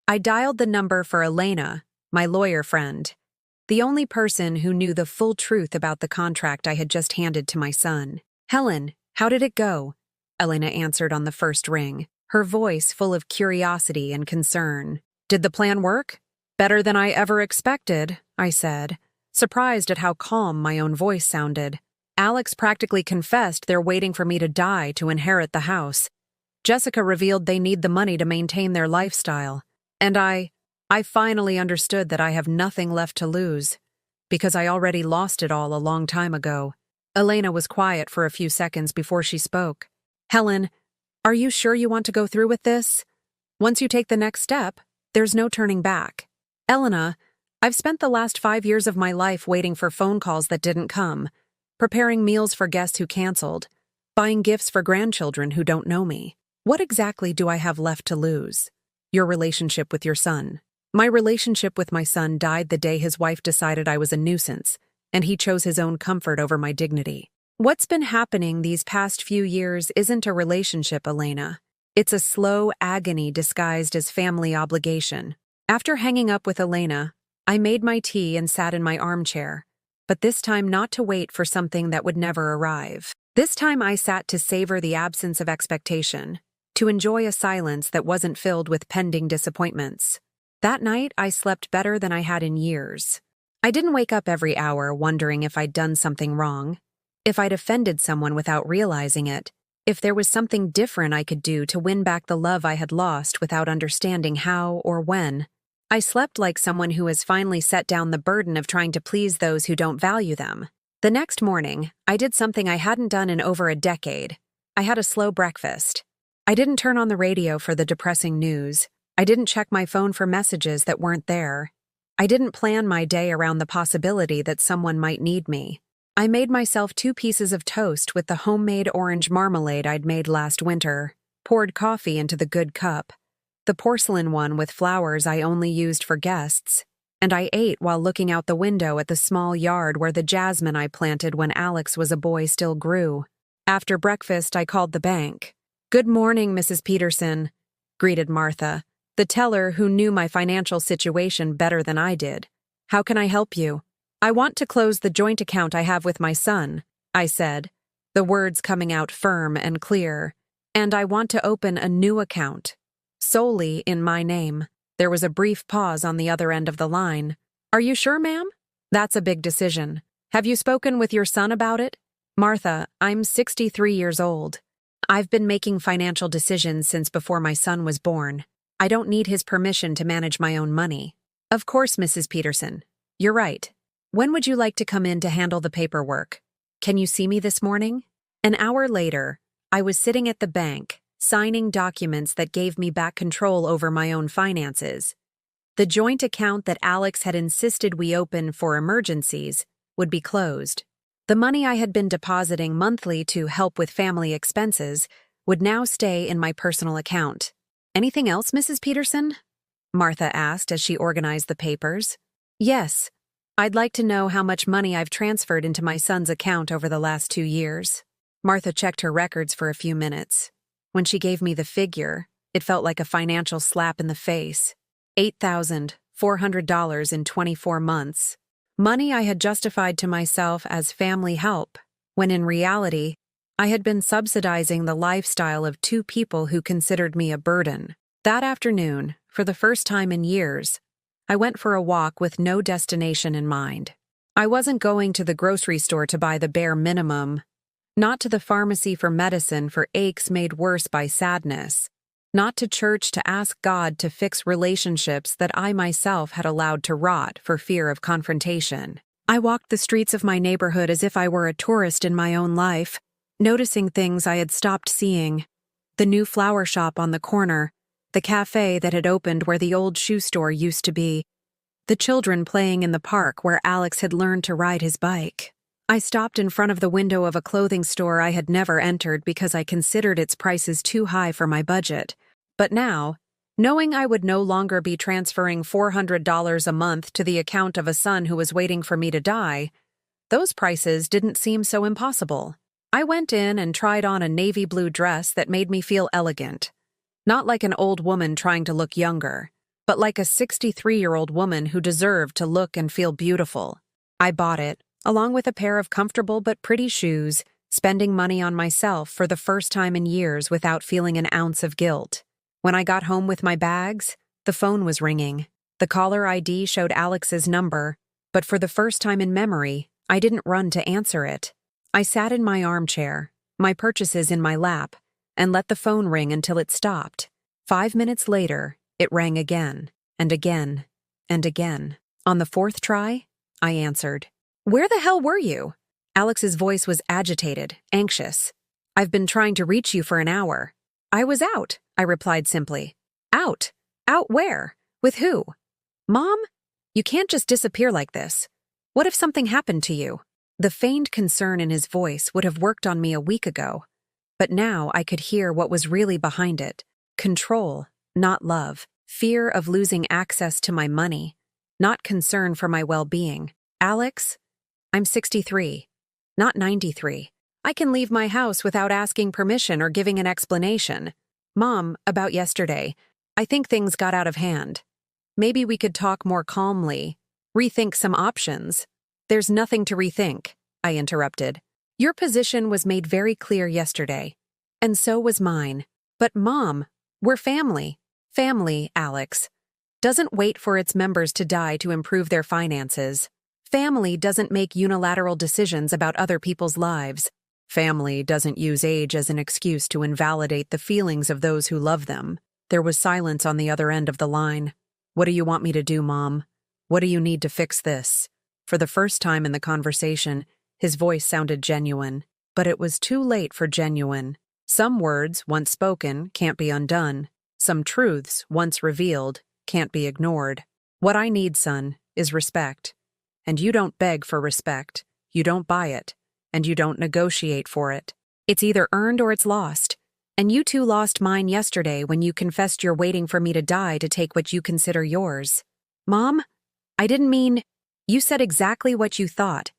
I dialed the number for Elena, my lawyer friend, the only person who knew the full truth about the contract I had just handed to my son. Helen, how did it go? Elena answered on the first ring, her voice full of curiosity and concern. Did the plan work? Better than I ever expected, I said, surprised at how calm my own voice sounded. Alex practically confessed they're waiting for me to die to inherit the house. Jessica revealed they need the money to maintain their lifestyle. And I finally understood that I have nothing left to lose, because I already lost it all a long time ago. Elena was quiet for a few seconds before she spoke. Helen, are you sure you want to go through with this? Once you take the next step, there's no turning back. Elena, I've spent the last 5 years of my life waiting for phone calls that didn't come, preparing meals for guests who canceled, buying gifts for grandchildren who don't know me. What exactly do I have left to lose? Your relationship with your son. My relationship with my son died the day his wife decided I was a nuisance, and he chose his own comfort over my dignity. What's been happening these past few years isn't a relationship, Elena. It's a slow agony disguised as family obligation. After hanging up with Elena, I made my tea and sat in my armchair, but this time not to wait for something that would never arrive. This time I sat to savor the absence of expectation, to enjoy a silence that wasn't filled with pending disappointments. That night, I slept better than I had in years. I didn't wake up every hour wondering if I'd done something wrong, if I'd offended someone without realizing it, if there was something different I could do to win back the love I had lost without understanding how or when. I slept like someone who has finally set down the burden of trying to please those who don't value them. The next morning, I did something I hadn't done in over a decade. I had a slow breakfast. I didn't turn on the radio for the depressing news. I didn't check my phone for messages that weren't there. I didn't plan my day around the possibility that someone might need me. I made myself 2 pieces of toast with the homemade orange marmalade I'd made last winter, poured coffee into the good cup, the porcelain one with flowers I only used for guests, and I ate while looking out the window at the small yard where the jasmine I planted when Alex was a boy still grew. After breakfast, I called the bank. "Good morning, Mrs. Peterson," greeted Martha, the teller who knew my financial situation better than I did. "How can I help you?" "I want to close the joint account I have with my son," I said, the words coming out firm and clear. "And I want to open a new account, solely in my name." There was a brief pause on the other end of the line. "Are you sure, ma'am? That's a big decision. Have you spoken with your son about it?" "Martha, I'm 63 years old. I've been making financial decisions since before my son was born. I don't need his permission to manage my own money." "Of course, Mrs. Peterson. You're right. When would you like to come in to handle the paperwork? Can you see me this morning?" An hour later, I was sitting at the bank, signing documents that gave me back control over my own finances. The joint account that Alex had insisted we open for emergencies would be closed. The money I had been depositing monthly to help with family expenses would now stay in my personal account. "Anything else, Mrs. Peterson?" Martha asked as she organized the papers. "Yes. I'd like to know how much money I've transferred into my son's account over the last 2 years." Martha checked her records for a few minutes. When she gave me the figure, it felt like a financial slap in the face. $8,400 in 24 months. Money I had justified to myself as family help, when in reality, I had been subsidizing the lifestyle of 2 people who considered me a burden. That afternoon, for the first time in years, I went for a walk with no destination in mind. I wasn't going to the grocery store to buy the bare minimum, not to the pharmacy for medicine for aches made worse by sadness, not to church to ask God to fix relationships that I myself had allowed to rot for fear of confrontation. I walked the streets of my neighborhood as if I were a tourist in my own life, noticing things I had stopped seeing. The new flower shop on the corner, the cafe that had opened where the old shoe store used to be, the children playing in the park where Alex had learned to ride his bike. I stopped in front of the window of a clothing store I had never entered because I considered its prices too high for my budget. But now, knowing I would no longer be transferring $400 a month to the account of a son who was waiting for me to die, those prices didn't seem so impossible. I went in and tried on a navy blue dress that made me feel elegant. Not like an old woman trying to look younger, but like a 63-year-old woman who deserved to look and feel beautiful. I bought it, along with a pair of comfortable but pretty shoes, spending money on myself for the first time in years without feeling an ounce of guilt. When I got home with my bags, the phone was ringing. The caller ID showed Alex's number, but for the first time in memory, I didn't run to answer it. I sat in my armchair, my purchases in my lap, and let the phone ring until it stopped. 5 minutes later, it rang again, and again, and again. On the fourth try, I answered. "Where the hell were you?" Alex's voice was agitated, anxious. "I've been trying to reach you for an hour." "I was out," I replied simply. "Out? Out where? With who?" "Mom? You can't just disappear like this. What if something happened to you?" The feigned concern in his voice would have worked on me a week ago, but now I could hear what was really behind it. Control, not love. Fear of losing access to my money, not concern for my well-being. "Alex, I'm 63, not 93. I can leave my house without asking permission or giving an explanation. Mom, about yesterday, I think things got out of hand. Maybe we could talk more calmly, rethink some options." "There's nothing to rethink," I interrupted. "Your position was made very clear yesterday, and so was mine. But Mom, we're family." "Family, Alex, doesn't wait for its members to die to improve their finances. Family doesn't make unilateral decisions about other people's lives. Family doesn't use age as an excuse to invalidate the feelings of those who love them." There was silence on the other end of the line. "What do you want me to do, Mom? What do you need to fix this?" For the first time in the conversation, his voice sounded genuine, but it was too late for genuine. Some words, once spoken, can't be undone. Some truths, once revealed, can't be ignored. "What I need, son, is respect. And you don't beg for respect, you don't buy it, and you don't negotiate for it. It's either earned or it's lost. And you two lost mine yesterday when you confessed you're waiting for me to die to take what you consider yours." "Mom, I didn't mean—" "You said exactly what you thought,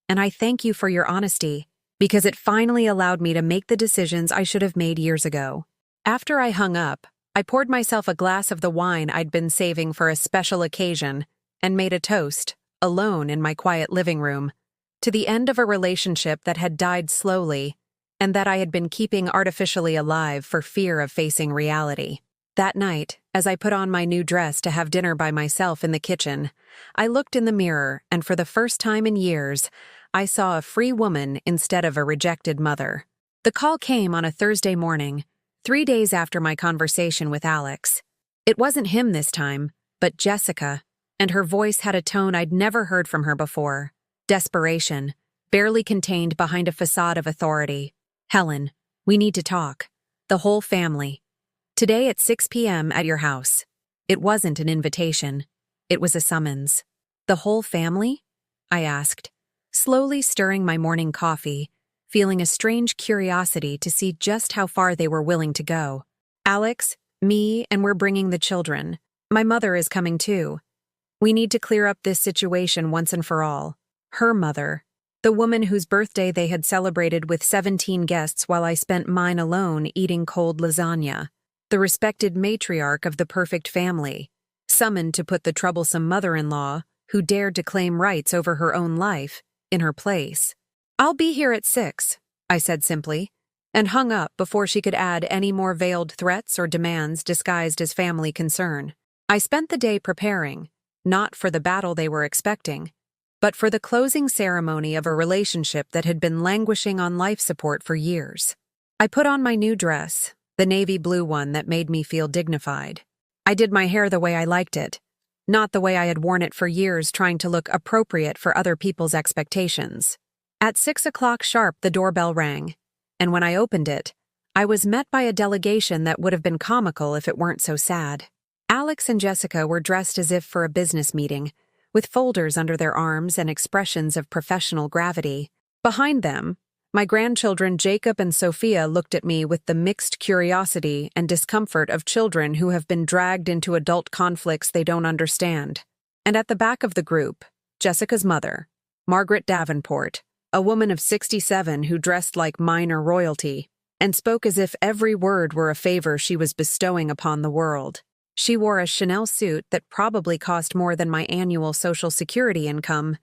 and I thank you for your honesty, because it finally allowed me to make the decisions I should have made years ago." After I hung up, I poured myself a glass of the wine I'd been saving for a special occasion and made a toast, alone in my quiet living room, to the end of a relationship that had died slowly and that I had been keeping artificially alive for fear of facing reality. That night, as I put on my new dress to have dinner by myself in the kitchen, I looked in the mirror, and for the first time in years, I saw a free woman instead of a rejected mother. The call came on a Thursday morning, 3 days after my conversation with Alex. It wasn't him this time, but Jessica, and her voice had a tone I'd never heard from her before. Desperation, barely contained behind a facade of authority. "Helen, we need to talk. The whole family. Today at 6 p.m. at your house." It wasn't an invitation. It was a summons. "The whole family?" I asked, slowly stirring my morning coffee, feeling a strange curiosity to see just how far they were willing to go. "Alex, me, and we're bringing the children. My mother is coming too. We need to clear up this situation once and for all." Her mother, the woman whose birthday they had celebrated with 17 guests while I spent mine alone eating cold lasagna. The respected matriarch of the perfect family, summoned to put the troublesome mother-in-law, who dared to claim rights over her own life, in her place. "I'll be here at 6, I said simply, and hung up before she could add any more veiled threats or demands disguised as family concern. I spent the day preparing, not for the battle they were expecting, but for the closing ceremony of a relationship that had been languishing on life support for years. I put on my new dress, the navy blue one that made me feel dignified. I did my hair the way I liked it, not the way I had worn it for years trying to look appropriate for other people's expectations. At 6 o'clock sharp, the doorbell rang, and when I opened it, I was met by a delegation that would have been comical if it weren't so sad. Alex and Jessica were dressed as if for a business meeting, with folders under their arms and expressions of professional gravity. Behind them, my grandchildren Jacob and Sophia looked at me with the mixed curiosity and discomfort of children who have been dragged into adult conflicts they don't understand. And at the back of the group, Jessica's mother, Margaret Davenport, a woman of 67 who dressed like minor royalty and spoke as if every word were a favor she was bestowing upon the world. She wore a Chanel suit that probably cost more than my annual Social Security income,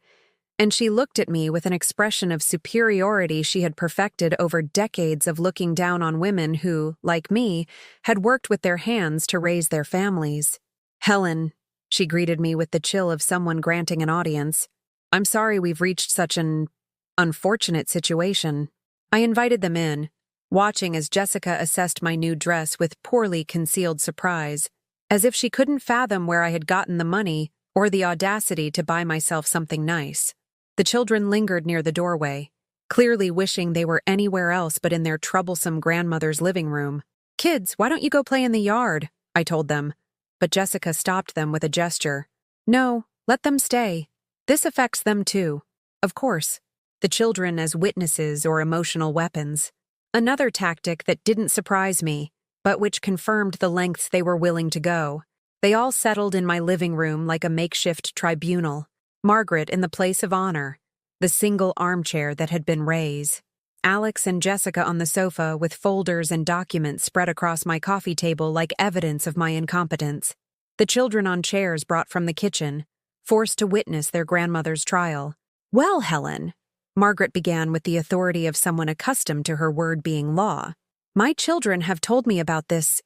and she looked at me with an expression of superiority she had perfected over decades of looking down on women who, like me, had worked with their hands to raise their families. "Helen," she greeted me with the chill of someone granting an audience, "I'm sorry we've reached such an unfortunate situation." I invited them in, watching as Jessica assessed my new dress with poorly concealed surprise, as if she couldn't fathom where I had gotten the money or the audacity to buy myself something nice. The children lingered near the doorway, clearly wishing they were anywhere else but in their troublesome grandmother's living room. "Kids, why don't you go play in the yard?" I told them, but Jessica stopped them with a gesture. "No, let them stay. This affects them too." Of course, the children as witnesses or emotional weapons. Another tactic that didn't surprise me, but which confirmed the lengths they were willing to go. They all settled in my living room like a makeshift tribunal, Margaret in the place of honor, the single armchair that had been Ray's. Alex and Jessica on the sofa with folders and documents spread across my coffee table like evidence of my incompetence. The children on chairs brought from the kitchen, forced to witness their grandmother's trial. "Well, Helen," Margaret began with the authority of someone accustomed to her word being law, "my children have told me about this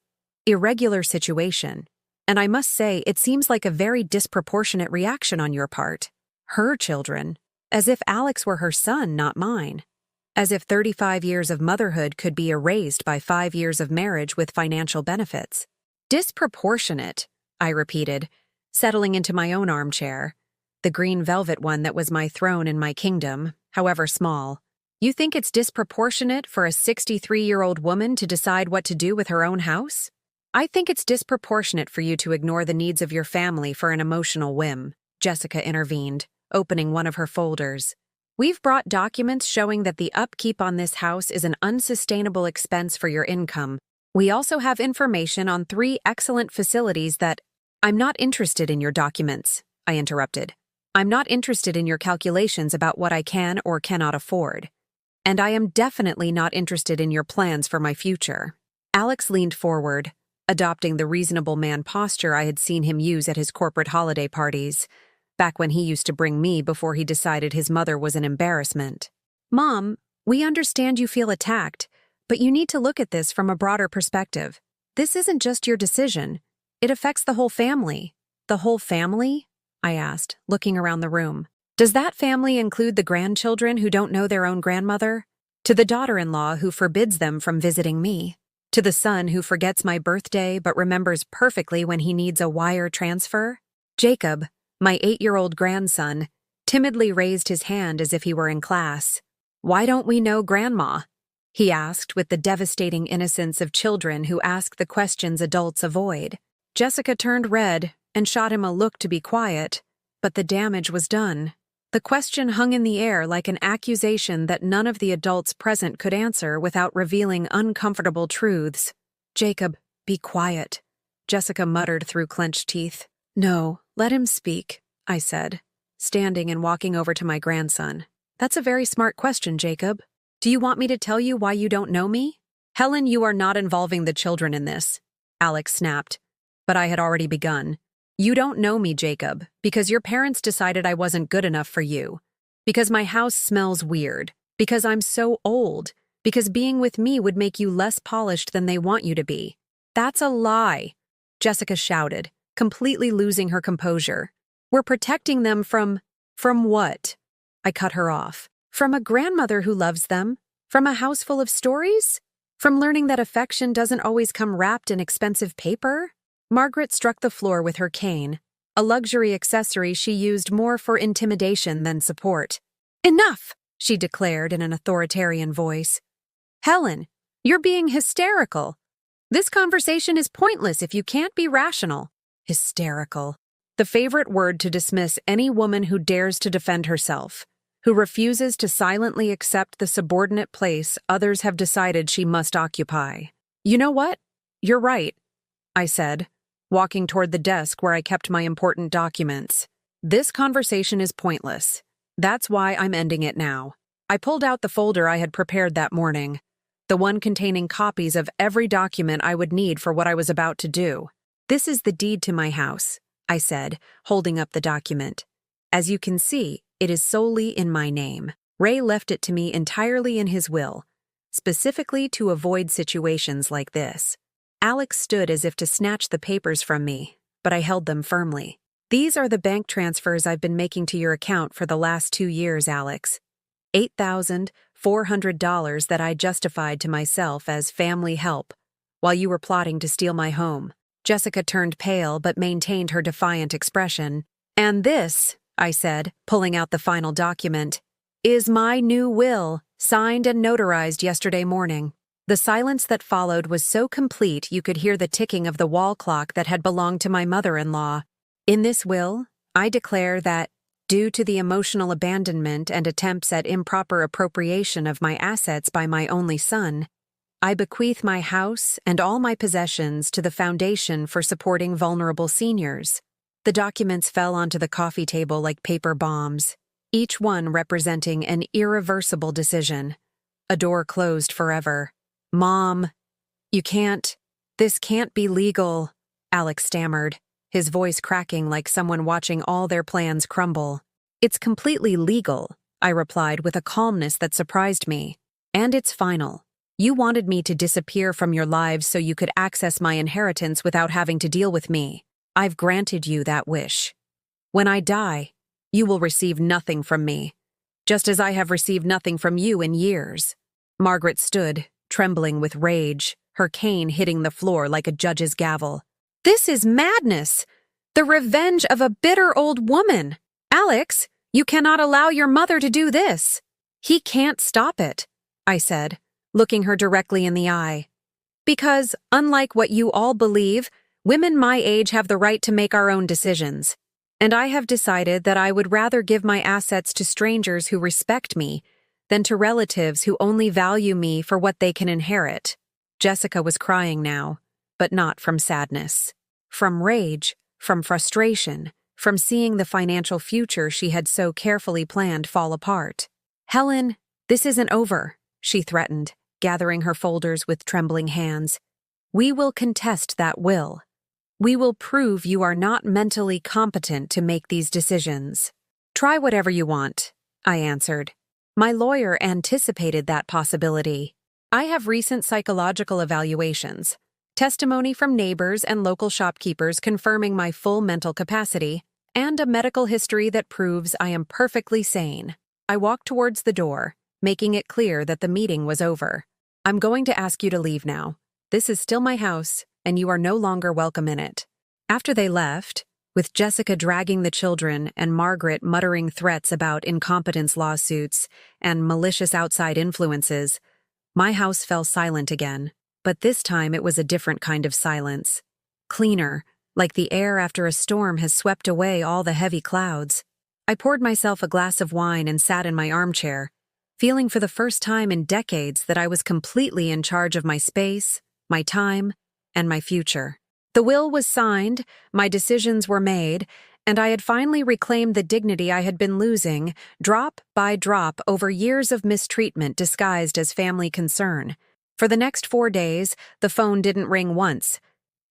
irregular situation, and I must say it seems like a very disproportionate reaction on your part. Her children, as if Alex were her son, not mine. As if 35 years of motherhood could be erased by 5 years of marriage with financial benefits." "Disproportionate," I repeated, settling into my own armchair, the green velvet one that was my throne in my kingdom, however small. "You think it's disproportionate for a 63-year-old woman to decide what to do with her own house? I think it's disproportionate for you to ignore the needs of your family for an emotional whim," Jessica intervened, opening one of her folders. "We've brought documents showing that the upkeep on this house is an unsustainable expense for your income. We also have information on 3 excellent facilities that—" "I'm not interested in your documents," I interrupted. "I'm not interested in your calculations about what I can or cannot afford. And I am definitely not interested in your plans for my future." Alex leaned forward, adopting the reasonable man posture I had seen him use at his corporate holiday parties, back when he used to bring me before he decided his mother was an embarrassment. "Mom, we understand you feel attacked, but you need to look at this from a broader perspective. This isn't just your decision. It affects the whole family." "The whole family?" I asked, looking around the room. "Does that family include the grandchildren who don't know their own grandmother? To the daughter-in-law who forbids them from visiting me? To the son who forgets my birthday but remembers perfectly when he needs a wire transfer?" Jacob, my 8-year-old grandson, timidly raised his hand as if he were in class. "Why don't we know Grandma?" he asked with the devastating innocence of children who ask the questions adults avoid. Jessica turned red and shot him a look to be quiet, but the damage was done. The question hung in the air like an accusation that none of the adults present could answer without revealing uncomfortable truths. "Jacob, be quiet," Jessica muttered through clenched teeth. "No, let him speak," I said, standing and walking over to my grandson. "That's a very smart question, Jacob. Do you want me to tell you why you don't know me?" "Helen, you are not involving the children in this," Alex snapped, but I had already begun. "You don't know me, Jacob, because your parents decided I wasn't good enough for you. Because my house smells weird. Because I'm so old. Because being with me would make you less polished than they want you to be." "That's a lie," Jessica shouted, completely losing her composure. "We're protecting them from—" "From what?" I cut her off. "From a grandmother who loves them? From a house full of stories? From learning that affection doesn't always come wrapped in expensive paper?" Margaret struck the floor with her cane, a luxury accessory she used more for intimidation than support. "Enough!" she declared in an authoritarian voice. "Helen, you're being hysterical. This conversation is pointless if you can't be rational." Hysterical. The favorite word to dismiss any woman who dares to defend herself, who refuses to silently accept the subordinate place others have decided she must occupy. "You know what? You're right," I said, walking toward the desk where I kept my important documents. "This conversation is pointless. That's why I'm ending it now." I pulled out the folder I had prepared that morning, the one containing copies of every document I would need for what I was about to do. "This is the deed to my house," I said, holding up the document. "As you can see, it is solely in my name. Ray left it to me entirely in his will, specifically to avoid situations like this." Alex stood as if to snatch the papers from me, but I held them firmly. "These are the bank transfers I've been making to your account for the last 2 years, Alex. $400 that I justified to myself as family help, while you were plotting to steal my home. Jessica turned pale but maintained her defiant expression. And this, I said, pulling out the final document, is my new will, signed and notarized yesterday morning. The silence that followed was so complete you could hear the ticking of the wall clock that had belonged to my mother-in-law. In this will, I declare that, due to the emotional abandonment and attempts at improper appropriation of my assets by my only son, I bequeath my house and all my possessions to the Foundation for Supporting Vulnerable Seniors. The documents fell onto the coffee table like paper bombs, each one representing an irreversible decision. A door closed forever. "Mom, this can't be legal," Alex stammered, his voice cracking like someone watching all their plans crumble. "It's completely legal," I replied with a calmness that surprised me. "And it's final. You wanted me to disappear from your lives so you could access my inheritance without having to deal with me. I've granted you that wish. When I die, you will receive nothing from me, just as I have received nothing from you in years." Margaret stood, trembling with rage, her cane hitting the floor like a judge's gavel. "This is madness! The revenge of a bitter old woman! Alex, you cannot allow your mother to do this." "He can't stop it," I said, looking her directly in the eye. "Because, unlike what you all believe, women my age have the right to make our own decisions. And I have decided that I would rather give my assets to strangers who respect me than to relatives who only value me for what they can inherit." Jessica was crying now, but not from sadness. From rage, from frustration, from seeing the financial future she had so carefully planned fall apart. "Helen, this isn't over," she threatened, gathering her folders with trembling hands. "We will contest that will. We will prove you are not mentally competent to make these decisions." "Try whatever you want," I answered. My lawyer anticipated that possibility. I have recent psychological evaluations, testimony from neighbors and local shopkeepers confirming my full mental capacity, and a medical history that proves I am perfectly sane. I walked towards the door, making it clear that the meeting was over. "I'm going to ask you to leave now. This is still my house, and you are no longer welcome in it." After they left, with Jessica dragging the children and Margaret muttering threats about incompetence lawsuits and malicious outside influences, my house fell silent again. But this time it was a different kind of silence. Cleaner, like the air after a storm has swept away all the heavy clouds. I poured myself a glass of wine and sat in my armchair, feeling for the first time in decades that I was completely in charge of my space, my time, and my future. The will was signed, my decisions were made, and I had finally reclaimed the dignity I had been losing, drop by drop, over years of mistreatment disguised as family concern. For the next 4 days, the phone didn't ring once.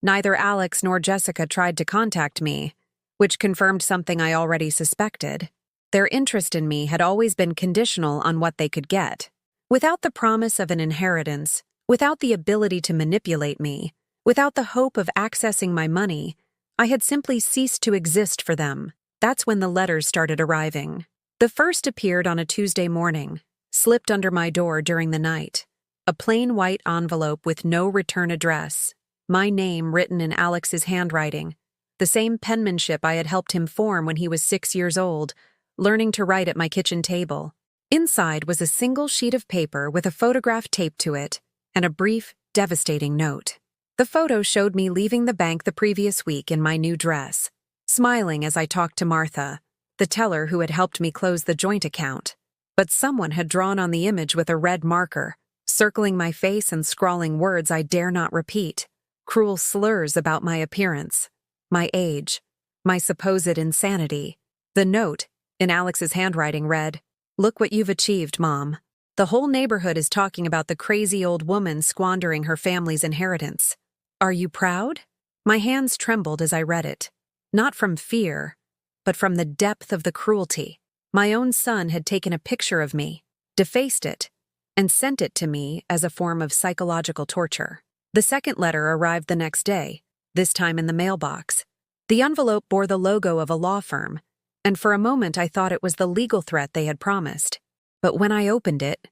Neither Alex nor Jessica tried to contact me, which confirmed something I already suspected. Their interest in me had always been conditional on what they could get. Without the promise of an inheritance, without the ability to manipulate me, without the hope of accessing my money, I had simply ceased to exist for them. That's when the letters started arriving. The first appeared on a Tuesday morning, slipped under my door during the night. A plain white envelope with no return address, my name written in Alex's handwriting, the same penmanship I had helped him form when he was 6 years old, learning to write at my kitchen table. Inside was a single sheet of paper with a photograph taped to it and a brief, devastating note. The photo showed me leaving the bank the previous week in my new dress, smiling as I talked to Martha, the teller who had helped me close the joint account. But someone had drawn on the image with a red marker, circling my face and scrawling words I dare not repeat, cruel slurs about my appearance, my age, my supposed insanity. The note, in Alex's handwriting, read, "Look what you've achieved, Mom. The whole neighborhood is talking about the crazy old woman squandering her family's inheritance. Are you proud?" My hands trembled as I read it, not from fear, but from the depth of the cruelty. My own son had taken a picture of me, defaced it, and sent it to me as a form of psychological torture. The second letter arrived the next day, this time in the mailbox. The envelope bore the logo of a law firm, and for a moment I thought it was the legal threat they had promised. But when I opened it,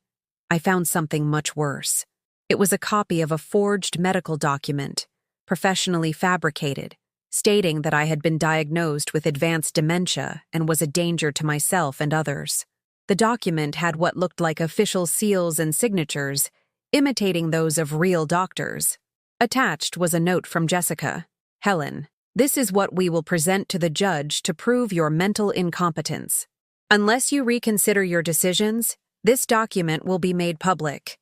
I found something much worse. It was a copy of a forged medical document, professionally fabricated, stating that I had been diagnosed with advanced dementia and was a danger to myself and others. The document had what looked like official seals and signatures, imitating those of real doctors. Attached was a note from Jessica. Helen, this is what we will present to the judge to prove your mental incompetence. Unless you reconsider your decisions, this document will be made public.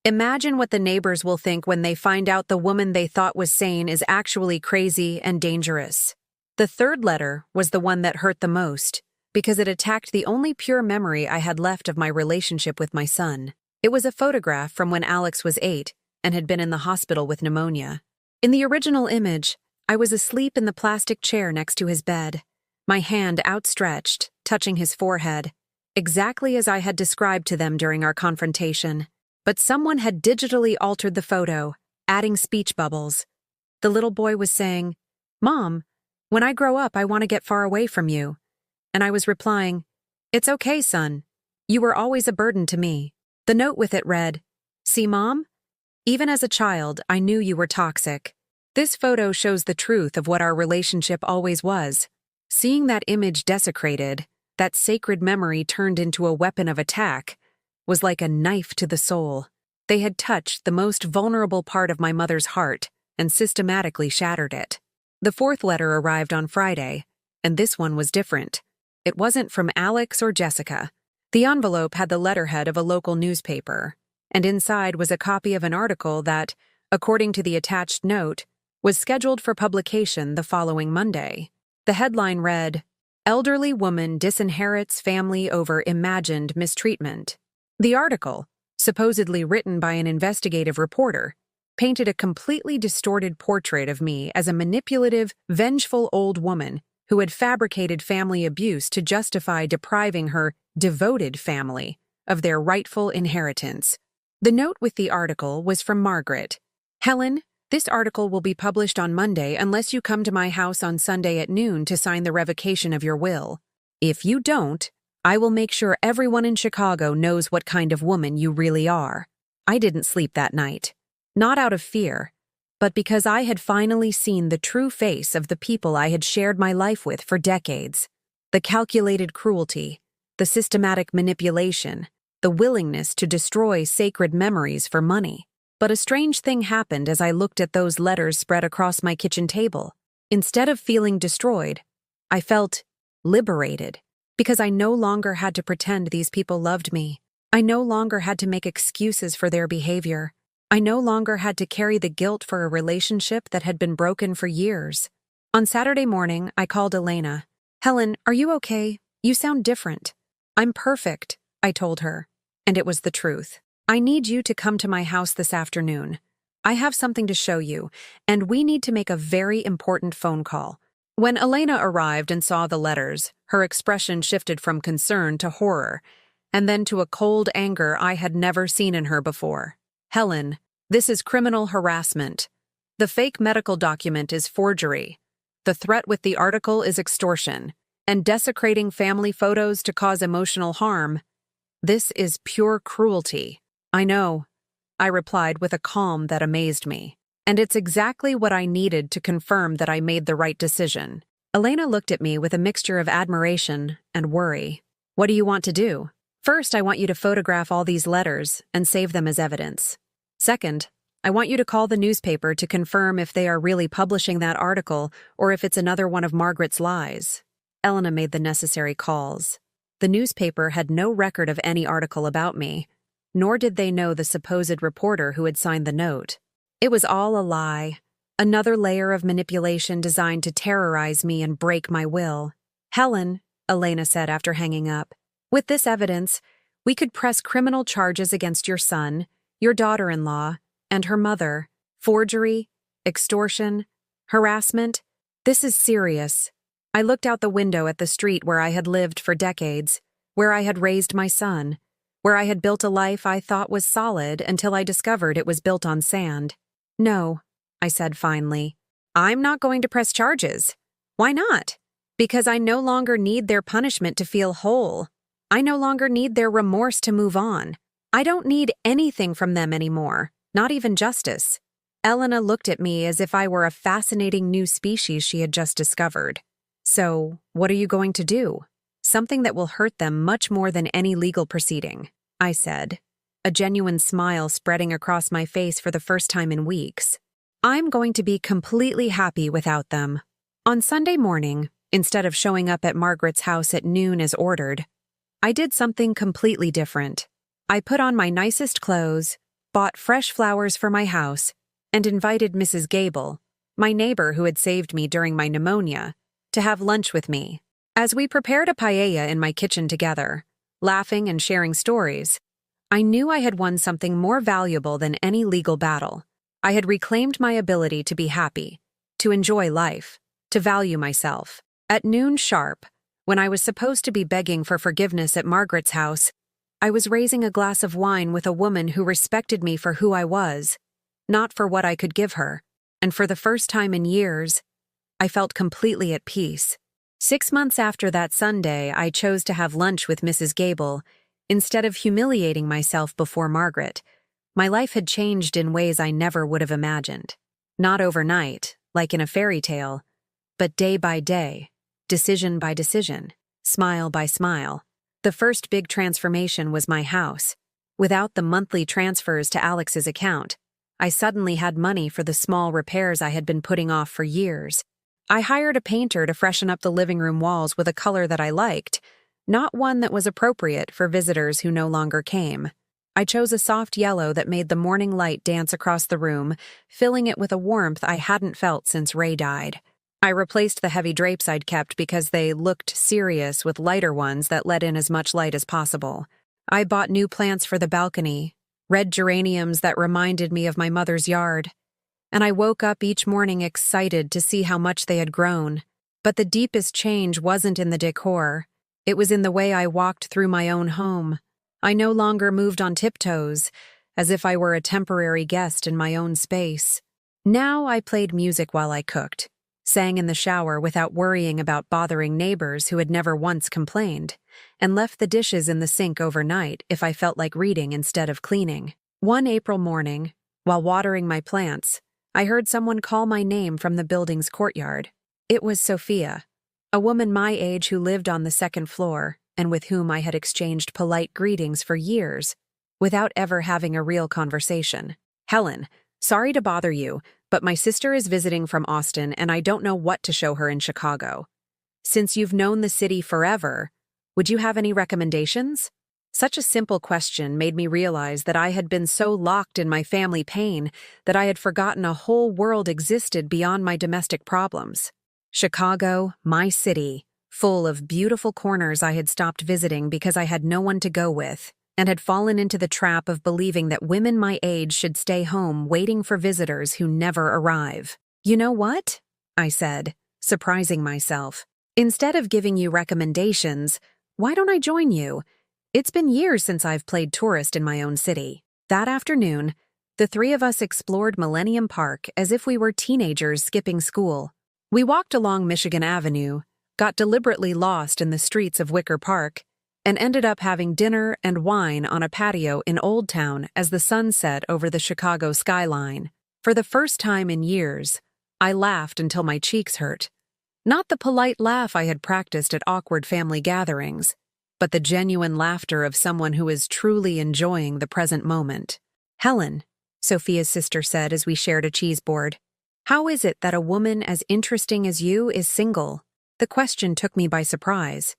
Imagine what the neighbors will think when they find out the woman they thought was sane is actually crazy and dangerous. The third letter was the one that hurt the most, because it attacked the only pure memory I had left of my relationship with my son. It was a photograph from when Alex was 8 and had been in the hospital with pneumonia. In the original image, I was asleep in the plastic chair next to his bed, my hand outstretched, touching his forehead, exactly as I had described to them during our confrontation. But someone had digitally altered the photo, adding speech bubbles. The little boy was saying, "Mom, when I grow up, I want to get far away from you." And I was replying, "It's okay, son. You were always a burden to me." The note with it read, "See, Mom? Even as a child, I knew you were toxic. This photo shows the truth of what our relationship always was." Seeing that image desecrated, that sacred memory turned into a weapon of attack, was like a knife to the soul. They had touched the most vulnerable part of my mother's heart and systematically shattered it. The fourth letter arrived on Friday, and this one was different. It wasn't from Alex or Jessica. The envelope had the letterhead of a local newspaper, and inside was a copy of an article that, according to the attached note, was scheduled for publication the following Monday. The headline read, "Elderly Woman Disinherits Family Over Imagined Mistreatment." The article, supposedly written by an investigative reporter, painted a completely distorted portrait of me as a manipulative, vengeful old woman who had fabricated family abuse to justify depriving her devoted family of their rightful inheritance. The note with the article was from Margaret. "Helen, this article will be published on Monday unless you come to my house on Sunday at noon to sign the revocation of your will. If you don't, I will make sure everyone in Chicago knows what kind of woman you really are." I didn't sleep that night. Not out of fear, but because I had finally seen the true face of the people I had shared my life with for decades. The calculated cruelty, the systematic manipulation, the willingness to destroy sacred memories for money. But a strange thing happened as I looked at those letters spread across my kitchen table. Instead of feeling destroyed, I felt liberated. Because I no longer had to pretend these people loved me. I no longer had to make excuses for their behavior. I no longer had to carry the guilt for a relationship that had been broken for years. On Saturday morning, I called Elena. "Helen, are you okay? You sound different." "I'm perfect," I told her. And it was the truth. "I need you to come to my house this afternoon. I have something to show you, and we need to make a very important phone call." When Elena arrived and saw the letters, her expression shifted from concern to horror, and then to a cold anger I had never seen in her before. "Helen, this is criminal harassment. The fake medical document is forgery. The threat with the article is extortion, and desecrating family photos to cause emotional harm. This is pure cruelty." "I know," I replied with a calm that amazed me. "And it's exactly what I needed to confirm that I made the right decision." Elena looked at me with a mixture of admiration and worry. "What do you want to do?" "First, I want you to photograph all these letters and save them as evidence. Second, I want you to call the newspaper to confirm if they are really publishing that article or if it's another one of Margaret's lies." Elena made the necessary calls. The newspaper had no record of any article about me, nor did they know the supposed reporter who had signed the note. It was all a lie, another layer of manipulation designed to terrorize me and break my will. "Helen," Elena said after hanging up, "with this evidence, we could press criminal charges against your son, your daughter-in-law, and her mother. Forgery, extortion, harassment. This is serious." I looked out the window at the street where I had lived for decades, where I had raised my son, where I had built a life I thought was solid until I discovered it was built on sand. "No," I said finally. "I'm not going to press charges." "Why not?" "Because I no longer need their punishment to feel whole. I no longer need their remorse to move on. I don't need anything from them anymore, not even justice. Elena looked at me as if I were a fascinating new species she had just discovered. So, what are you going to do? Something that will hurt them much more than any legal proceeding, I said, a genuine smile spreading across my face for the first time in weeks. I'm going to be completely happy without them. On Sunday morning, instead of showing up at Margaret's house at noon as ordered, I did something completely different. I put on my nicest clothes, bought fresh flowers for my house, and invited Mrs. Gable, my neighbor who had saved me during my pneumonia, to have lunch with me. As we prepared a paella in my kitchen together, laughing and sharing stories, I knew I had won something more valuable than any legal battle. I had reclaimed my ability to be happy, to enjoy life, to value myself. At noon sharp, when I was supposed to be begging for forgiveness at Margaret's house, I was raising a glass of wine with a woman who respected me for who I was, not for what I could give her, and for the first time in years, I felt completely at peace. 6 months after that Sunday, I chose to have lunch with Mrs. Gable, instead of humiliating myself before Margaret. My life had changed in ways I never would have imagined. Not overnight, like in a fairy tale, but day by day, decision by decision, smile by smile. The first big transformation was my house. Without the monthly transfers to Alex's account, I suddenly had money for the small repairs I had been putting off for years. I hired a painter to freshen up the living room walls with a color that I liked, not one that was appropriate for visitors who no longer came. I chose a soft yellow that made the morning light dance across the room, filling it with a warmth I hadn't felt since Ray died. I replaced the heavy drapes I'd kept because they looked serious with lighter ones that let in as much light as possible. I bought new plants for the balcony, red geraniums that reminded me of my mother's yard, and I woke up each morning excited to see how much they had grown. But the deepest change wasn't in the decor. It was in the way I walked through my own home. I no longer moved on tiptoes, as if I were a temporary guest in my own space. Now I played music while I cooked, sang in the shower without worrying about bothering neighbors who had never once complained, and left the dishes in the sink overnight if I felt like reading instead of cleaning. One April morning, while watering my plants, I heard someone call my name from the building's courtyard. It was Sophia, a woman my age who lived on the second floor and with whom I had exchanged polite greetings for years, without ever having a real conversation. "Helen, sorry to bother you, but my sister is visiting from Austin and I don't know what to show her in Chicago. Since you've known the city forever, would you have any recommendations?" Such a simple question made me realize that I had been so locked in my family pain that I had forgotten a whole world existed beyond my domestic problems. Chicago, my city, full of beautiful corners I had stopped visiting because I had no one to go with, and had fallen into the trap of believing that women my age should stay home waiting for visitors who never arrive. "You know what?" I said, surprising myself. "Instead of giving you recommendations, why don't I join you? It's been years since I've played tourist in my own city." That afternoon, the three of us explored Millennium Park as if we were teenagers skipping school. We walked along Michigan Avenue, got deliberately lost in the streets of Wicker Park, and ended up having dinner and wine on a patio in Old Town as the sun set over the Chicago skyline. For the first time in years, I laughed until my cheeks hurt. Not the polite laugh I had practiced at awkward family gatherings, but the genuine laughter of someone who is truly enjoying the present moment. "Helen," Sophia's sister said as we shared a cheese board, "how is it that a woman as interesting as you is single?" The question took me by surprise.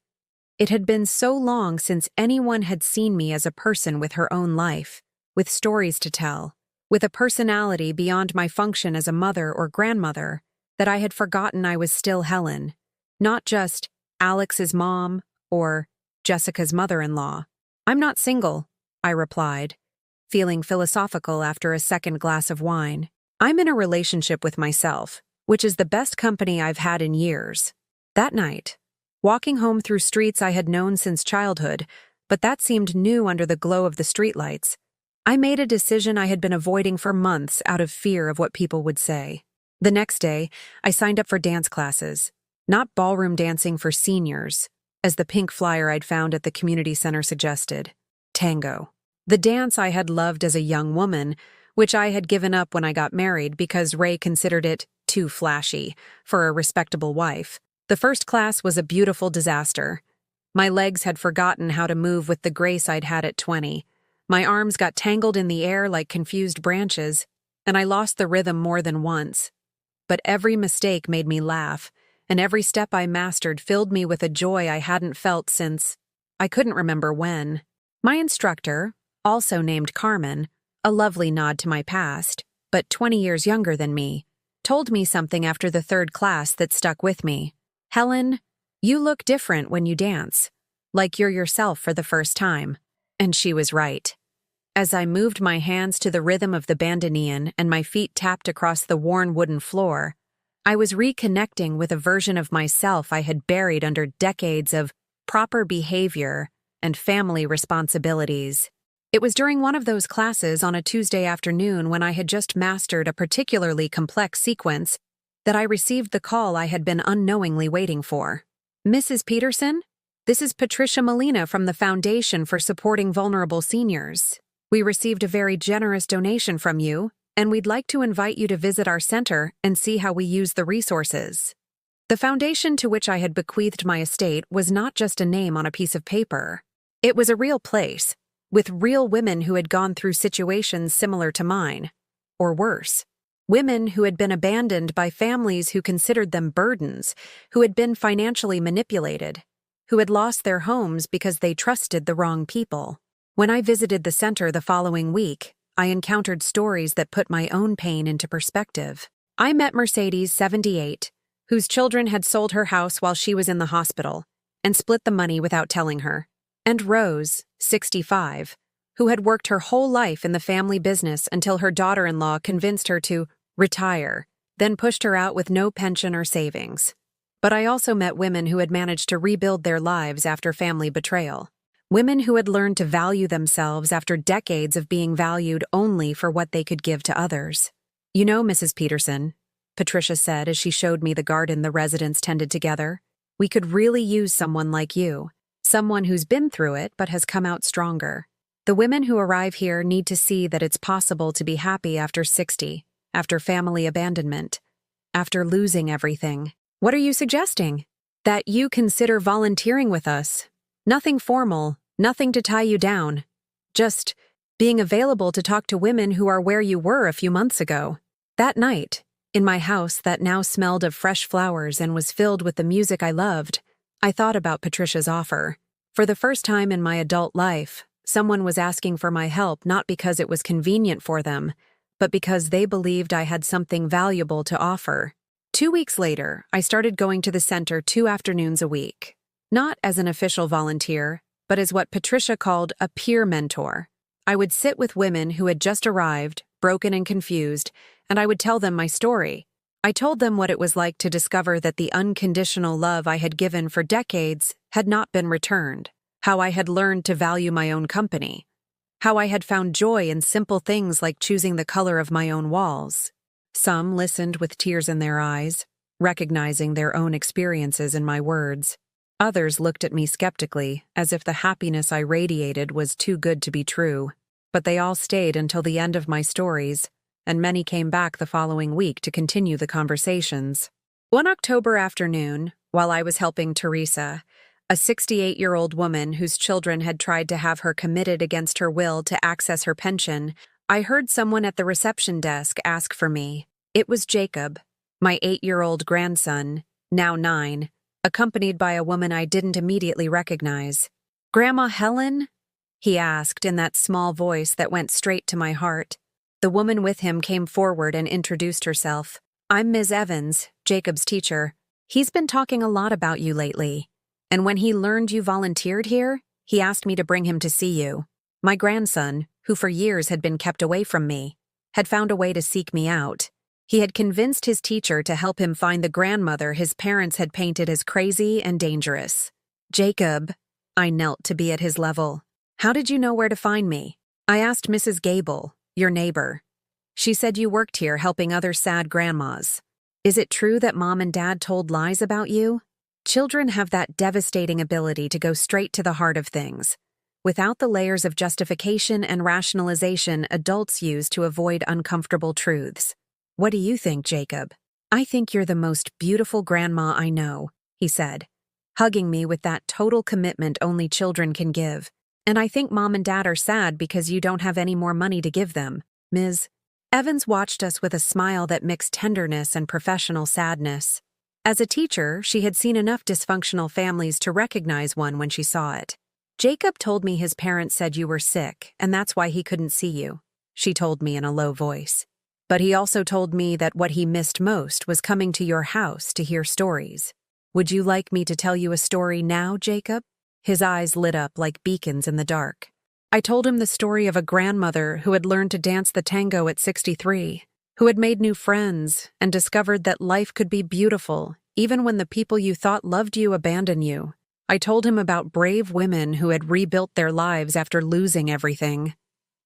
It had been so long since anyone had seen me as a person with her own life, with stories to tell, with a personality beyond my function as a mother or grandmother, that I had forgotten I was still Helen, not just Alex's mom or Jessica's mother-in-law. "I'm not single," I replied, feeling philosophical after a second glass of wine. "I'm in a relationship with myself, which is the best company I've had in years." That night, walking home through streets I had known since childhood, but that seemed new under the glow of the streetlights, I made a decision I had been avoiding for months out of fear of what people would say. The next day, I signed up for dance classes, not ballroom dancing for seniors, as the pink flyer I'd found at the community center suggested. Tango. The dance I had loved as a young woman, which I had given up when I got married because Ray considered it too flashy for a respectable wife. The first class was a beautiful disaster. My legs had forgotten how to move with the grace I'd had at 20. My arms got tangled in the air like confused branches, and I lost the rhythm more than once. But every mistake made me laugh, and every step I mastered filled me with a joy I hadn't felt since I couldn't remember when. My instructor, also named Carmen, a lovely nod to my past, but 20 years younger than me, told me something after the third class that stuck with me. "Helen, you look different when you dance, like you're yourself for the first time." And she was right. As I moved my hands to the rhythm of the bandoneon and my feet tapped across the worn wooden floor, I was reconnecting with a version of myself I had buried under decades of proper behavior and family responsibilities. It was during one of those classes on a Tuesday afternoon when I had just mastered a particularly complex sequence that I received the call I had been unknowingly waiting for. "Mrs. Peterson, this is Patricia Molina from the Foundation for Supporting Vulnerable Seniors. We received a very generous donation from you, and we'd like to invite you to visit our center and see how we use the resources." The foundation to which I had bequeathed my estate was not just a name on a piece of paper. It was a real place, with real women who had gone through situations similar to mine, or worse. Women who had been abandoned by families who considered them burdens, who had been financially manipulated, who had lost their homes because they trusted the wrong people. When I visited the center the following week, I encountered stories that put my own pain into perspective. I met Mercedes, 78, whose children had sold her house while she was in the hospital, and split the money without telling her. And Rose, 65, who had worked her whole life in the family business until her daughter-in-law convinced her to retire, then pushed her out with no pension or savings. But I also met women who had managed to rebuild their lives after family betrayal. Women who had learned to value themselves after decades of being valued only for what they could give to others. "You know, Mrs. Peterson," Patricia said as she showed me the garden the residents tended together, "we could really use someone like you, someone who's been through it but has come out stronger. The women who arrive here need to see that it's possible to be happy after 60, after family abandonment, after losing everything." "What are you suggesting?" "That you consider volunteering with us. Nothing formal, nothing to tie you down. Just being available to talk to women who are where you were a few months ago." That night, in my house that now smelled of fresh flowers and was filled with the music I loved, I thought about Patricia's offer. For the first time in my adult life, someone was asking for my help not because it was convenient for them, but because they believed I had something valuable to offer. 2 weeks later, I started going to the center 2 afternoons a week. Not as an official volunteer, but as what Patricia called a peer mentor. I would sit with women who had just arrived, broken and confused, and I would tell them my story. I told them what it was like to discover that the unconditional love I had given for decades had not been returned, how I had learned to value my own company, how I had found joy in simple things like choosing the color of my own walls. Some listened with tears in their eyes, recognizing their own experiences in my words. Others looked at me skeptically, as if the happiness I radiated was too good to be true. But they all stayed until the end of my stories, and many came back the following week to continue the conversations. One October afternoon, while I was helping Teresa, a 68-year-old woman whose children had tried to have her committed against her will to access her pension, I heard someone at the reception desk ask for me. It was Jacob, my 8-year-old grandson, now 9, accompanied by a woman I didn't immediately recognize. "Grandma Helen?" he asked in that small voice that went straight to my heart. The woman with him came forward and introduced herself. "I'm Ms. Evans, Jacob's teacher. He's been talking a lot about you lately. And when he learned you volunteered here, he asked me to bring him to see you. My grandson, who for years had been kept away from me, had found a way to seek me out. He had convinced his teacher to help him find the grandmother his parents had painted as crazy and dangerous." "Jacob," I knelt to be at his level. "How did you know where to find me?" "I asked Mrs. Gable, your neighbor. She said you worked here helping other sad grandmas. Is it true that Mom and Dad told lies about you?" Children have that devastating ability to go straight to the heart of things. without the layers of justification and rationalization adults use to avoid uncomfortable truths. "What do you think, Jacob?" "I think you're the most beautiful grandma I know," he said, hugging me with that total commitment only children can give. "And I think Mom and Dad are sad because you don't have any more money to give them, Ms. Evans watched us with a smile that mixed tenderness and professional sadness. As a teacher, she had seen enough dysfunctional families to recognize one when she saw it. "Jacob told me his parents said you were sick, and that's why he couldn't see you," she told me in a low voice. "But he also told me that what he missed most was coming to your house to hear stories. Would you like me to tell you a story now, Jacob?" His eyes lit up like beacons in the dark. I told him the story of a grandmother who had learned to dance the tango at 63, who had made new friends and discovered that life could be beautiful even when the people you thought loved you abandoned you. I told him about brave women who had rebuilt their lives after losing everything,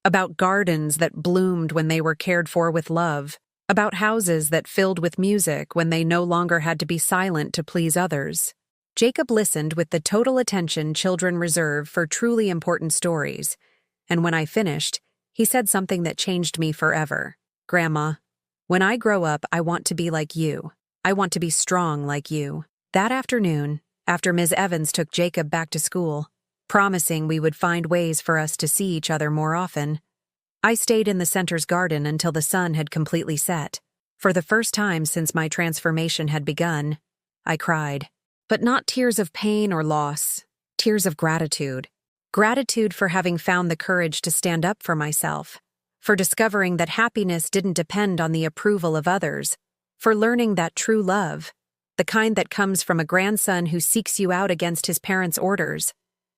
about gardens that bloomed when they were cared for with love, about houses that filled with music when they no longer had to be silent to please others. Jacob listened with the total attention children reserve for truly important stories, and when I finished, he said something that changed me forever. "Grandma, when I grow up, I want to be like you. I want to be strong like you." That afternoon, after Ms. Evans took Jacob back to school, promising we would find ways for us to see each other more often, I stayed in the center's garden until the sun had completely set. For the first time since my transformation had begun, I cried. But not tears of pain or loss, tears of gratitude. Gratitude for having found the courage to stand up for myself, for discovering that happiness didn't depend on the approval of others, for learning that true love, the kind that comes from a grandson who seeks you out against his parents' orders,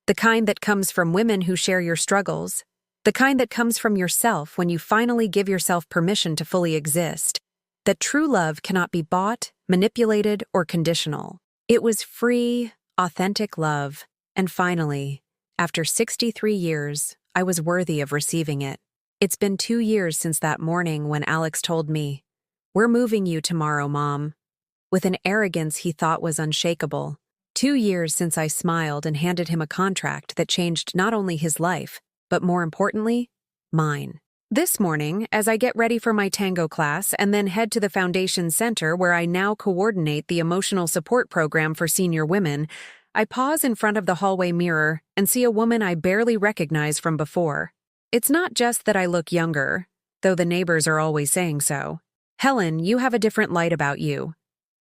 the kind that comes from women who share your struggles, the kind that comes from yourself when you finally give yourself permission to fully exist, that true love cannot be bought, manipulated, or conditional. It was free, authentic love, and finally, after 63 years, I was worthy of receiving it. It's been 2 years since that morning when Alex told me, "We're moving you tomorrow, Mom," with an arrogance he thought was unshakable. 2 years since I smiled and handed him a contract that changed not only his life, but more importantly, mine. This morning, as I get ready for my tango class and then head to the Foundation Center where I now coordinate the emotional support program for senior women, I pause in front of the hallway mirror and see a woman I barely recognize from before. It's not just that I look younger, though the neighbors are always saying so. "Helen, you have a different light about you,"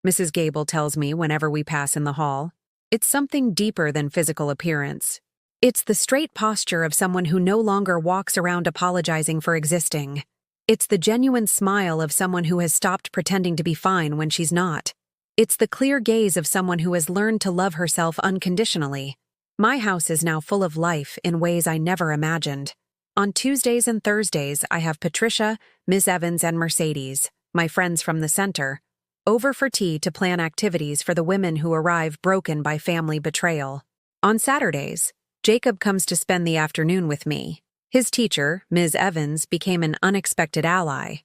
Mrs. Gable tells me whenever we pass in the hall. It's something deeper than physical appearance. It's the straight posture of someone who no longer walks around apologizing for existing. It's the genuine smile of someone who has stopped pretending to be fine when she's not. It's the clear gaze of someone who has learned to love herself unconditionally. My house is now full of life in ways I never imagined. On Tuesdays and Thursdays, I have Patricia, Ms. Evans, and Mercedes, my friends from the center, over for tea to plan activities for the women who arrive broken by family betrayal. On Saturdays, Jacob comes to spend the afternoon with me. His teacher, Ms. Evans, became an unexpected ally,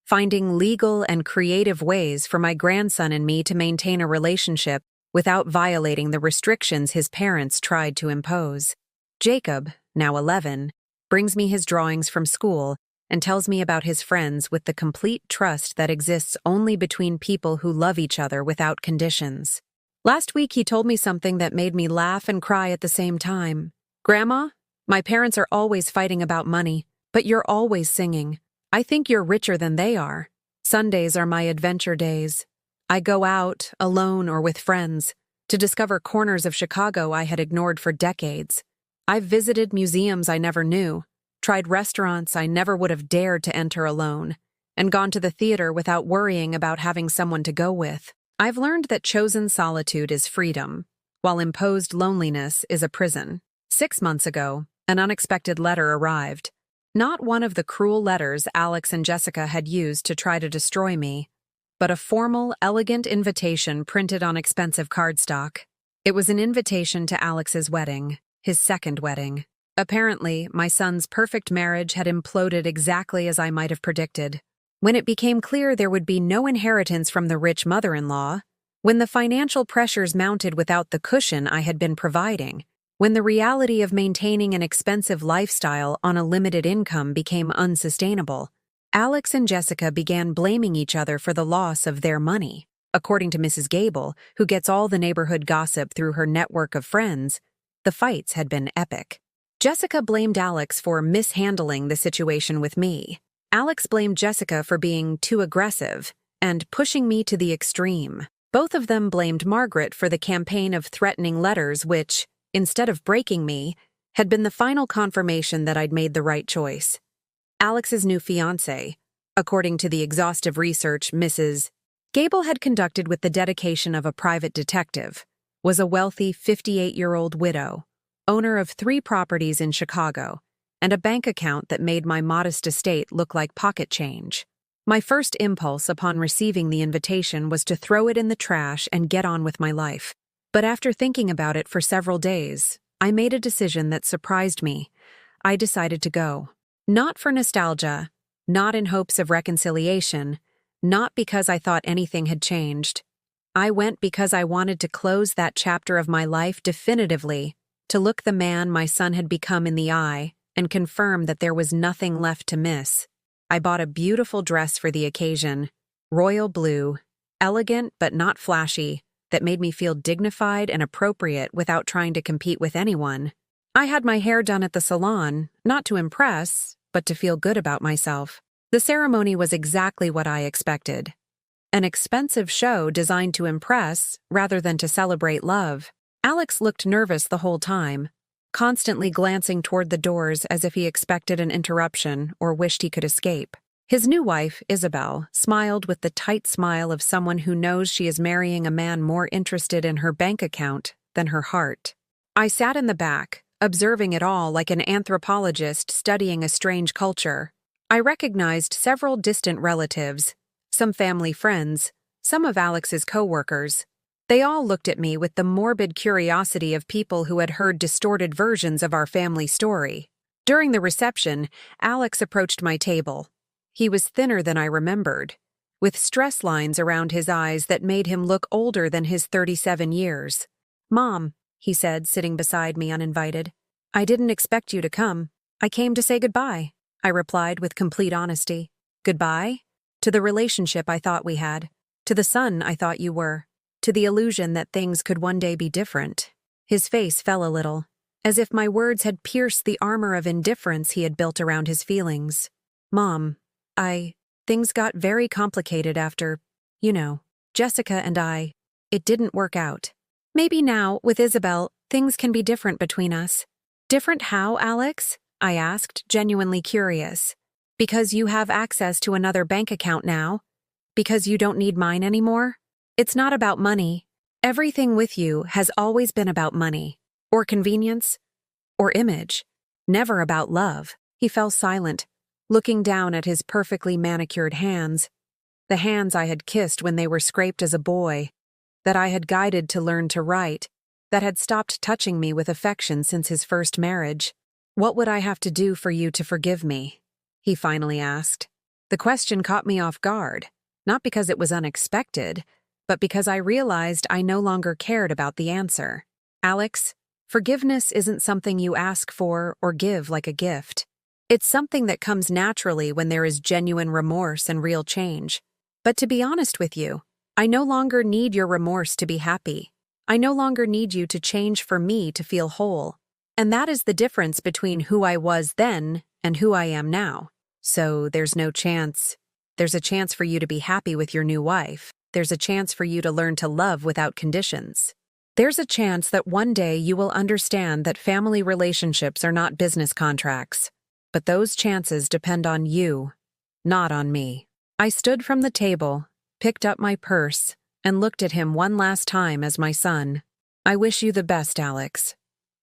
finding legal and creative ways for my grandson and me to maintain a relationship without violating the restrictions his parents tried to impose. Jacob, now 11, brings me his drawings from school and tells me about his friends with the complete trust that exists only between people who love each other without conditions. Last week he told me something that made me laugh and cry at the same time. "Grandma, my parents are always fighting about money, but you're always singing. I think you're richer than they are. Sundays are my adventure days. I go out, alone or with friends, to discover corners of Chicago I had ignored for decades. I've visited museums I never knew, tried restaurants I never would have dared to enter alone, and gone to the theater without worrying about having someone to go with. I've learned that chosen solitude is freedom, while imposed loneliness is a prison. 6 months ago, an unexpected letter arrived. Not one of the cruel letters Alex and Jessica had used to try to destroy me, but a formal, elegant invitation printed on expensive cardstock. It was an invitation to Alex's wedding, his second wedding. Apparently, my son's perfect marriage had imploded exactly as I might have predicted. When it became clear there would be no inheritance from the rich mother-in-law, when the financial pressures mounted without the cushion I had been providing, when the reality of maintaining an expensive lifestyle on a limited income became unsustainable, Alex and Jessica began blaming each other for the loss of their money. According to Mrs. Gable, who gets all the neighborhood gossip through her network of friends, the fights had been epic. Jessica blamed Alex for mishandling the situation with me. Alex blamed Jessica for being too aggressive and pushing me to the extreme. Both of them blamed Margaret for the campaign of threatening letters which, instead of breaking me, had been the final confirmation that I'd made the right choice. Alex's new fiancé, according to the exhaustive research Mrs. Gable had conducted with the dedication of a private detective, was a wealthy 58-year-old widow, owner of 3 properties in Chicago, and a bank account that made my modest estate look like pocket change. My first impulse upon receiving the invitation was to throw it in the trash and get on with my life. But after thinking about it for several days, I made a decision that surprised me. I decided to go. Not for nostalgia, not in hopes of reconciliation, not because I thought anything had changed. I went because I wanted to close that chapter of my life definitively, to look the man my son had become in the eye and confirm that there was nothing left to miss. I bought a beautiful dress for the occasion, royal blue, elegant but not flashy, that made me feel dignified and appropriate without trying to compete with anyone. I had my hair done at the salon, not to impress, but to feel good about myself. The ceremony was exactly what I expected. An expensive show designed to impress rather than to celebrate love. Alex looked nervous the whole time, constantly glancing toward the doors as if he expected an interruption or wished he could escape. His new wife, Isabel, smiled with the tight smile of someone who knows she is marrying a man more interested in her bank account than her heart. I sat in the back, observing it all like an anthropologist studying a strange culture. I recognized several distant relatives, some family friends, some of Alex's co-workers. They all looked at me with the morbid curiosity of people who had heard distorted versions of our family story. During the reception, Alex approached my table. He was thinner than I remembered, with stress lines around his eyes that made him look older than his 37 years. "Mom," he said, sitting beside me uninvited, "I didn't expect you to come. I came to say goodbye," I replied with complete honesty. "Goodbye? To the relationship I thought we had, to the son I thought you were, to the illusion that things could one day be different." His face fell a little, as if my words had pierced the armor of indifference he had built around his feelings. "Mom, things got very complicated after, Jessica and it didn't work out. Maybe now, with Isabel, things can be different between us." "Different how, Alex?" I asked, genuinely curious. "Because you have access to another bank account now? Because you don't need mine anymore? It's not about money. Everything with you has always been about money, or convenience, or image. Never about love." He fell silent, looking down at his perfectly manicured hands, the hands I had kissed when they were scraped as a boy, that I had guided to learn to write, that had stopped touching me with affection since his first marriage. "What would I have to do for you to forgive me?" he finally asked. The question caught me off guard, not because it was unexpected, but because I realized I no longer cared about the answer. "Alex, forgiveness isn't something you ask for or give like a gift. It's something that comes naturally when there is genuine remorse and real change. But to be honest with you, I no longer need your remorse to be happy. I no longer need you to change for me to feel whole. And that is the difference between who I was then and who I am now. So there's no chance. There's a chance for you to be happy with your new wife. There's a chance for you to learn to love without conditions. There's a chance that one day you will understand that family relationships are not business contracts. But those chances depend on you, not on me." I stood from the table, picked up my purse, and looked at him one last time as my son. "I wish you the best, Alex.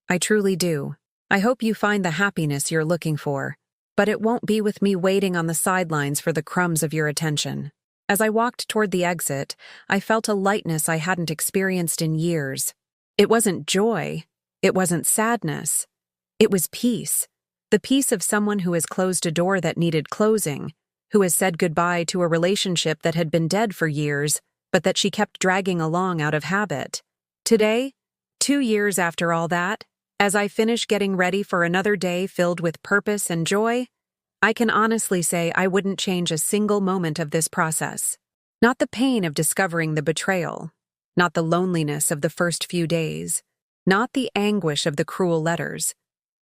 I truly do. I hope you find the happiness you're looking for, but it won't be with me waiting on the sidelines for the crumbs of your attention." As I walked toward the exit, I felt a lightness I hadn't experienced in years. It wasn't joy. It wasn't sadness. It was peace. The peace of someone who has closed a door that needed closing, who has said goodbye to a relationship that had been dead for years, but that she kept dragging along out of habit. Today, 2 years after all that, As I finish getting ready for another day filled with purpose and joy, I can honestly say I wouldn't change a single moment of this process. Not the pain of discovering the betrayal, not the loneliness of the first few days, not the anguish of the cruel letters,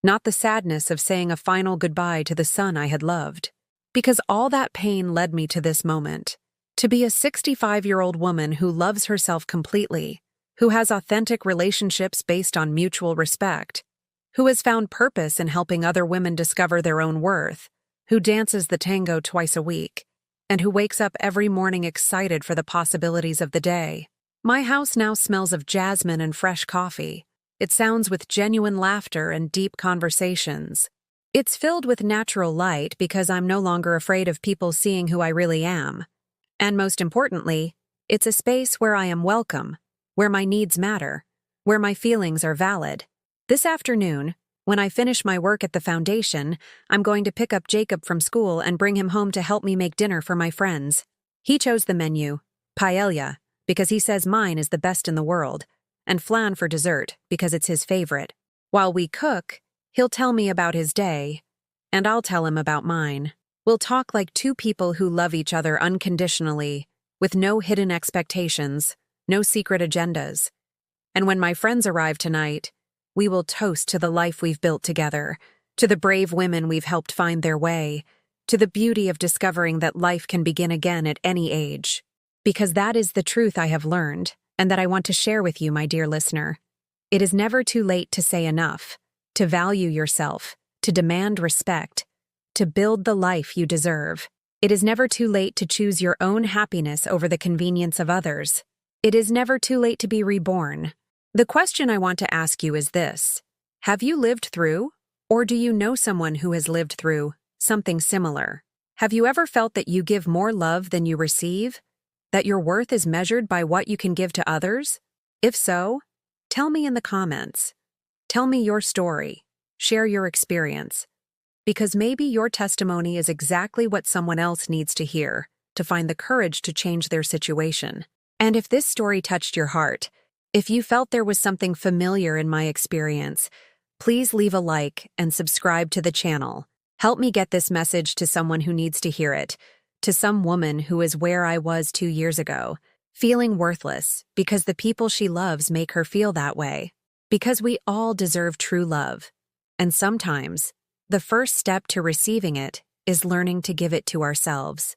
not the sadness of saying a final goodbye to the son I had loved. Because all that pain led me to this moment, to be a 65-year-old woman who loves herself completely, who has authentic relationships based on mutual respect, who has found purpose in helping other women discover their own worth, who dances the tango twice a week, and who wakes up every morning excited for the possibilities of the day. My house now smells of jasmine and fresh coffee. It sounds with genuine laughter and deep conversations. It's filled with natural light because I'm no longer afraid of people seeing who I really am. And most importantly, it's a space where I am welcome, where my needs matter, where my feelings are valid. This afternoon, when I finish my work at the foundation, I'm going to pick up Jacob from school and bring him home to help me make dinner for my friends. He chose the menu, paella, because he says mine is the best in the world, and flan for dessert because it's his favorite. While we cook, he'll tell me about his day, and I'll tell him about mine. We'll talk like two people who love each other unconditionally, with no hidden expectations, no secret agendas. And when my friends arrive tonight, we will toast to the life we've built together, to the brave women we've helped find their way, to the beauty of discovering that life can begin again at any age. Because that is the truth I have learned, and that I want to share with you, my dear listener. It is never too late to say enough, to value yourself, to demand respect, to build the life you deserve. It is never too late to choose your own happiness over the convenience of others. It is never too late to be reborn. The question I want to ask you is this: have you lived through, or do you know someone who has lived through, something similar? Have you ever felt that you give more love than you receive? That your worth is measured by what you can give to others? If so, tell me in the comments. Tell me your story. Share your experience. Because maybe your testimony is exactly what someone else needs to hear to find the courage to change their situation. And if this story touched your heart, if you felt there was something familiar in my experience, please leave a like and subscribe to the channel. Help me get this message to someone who needs to hear it, to some woman who is where I was 2 years ago, feeling worthless because the people she loves make her feel that way. Because we all deserve true love. And sometimes, the first step to receiving it is learning to give it to ourselves.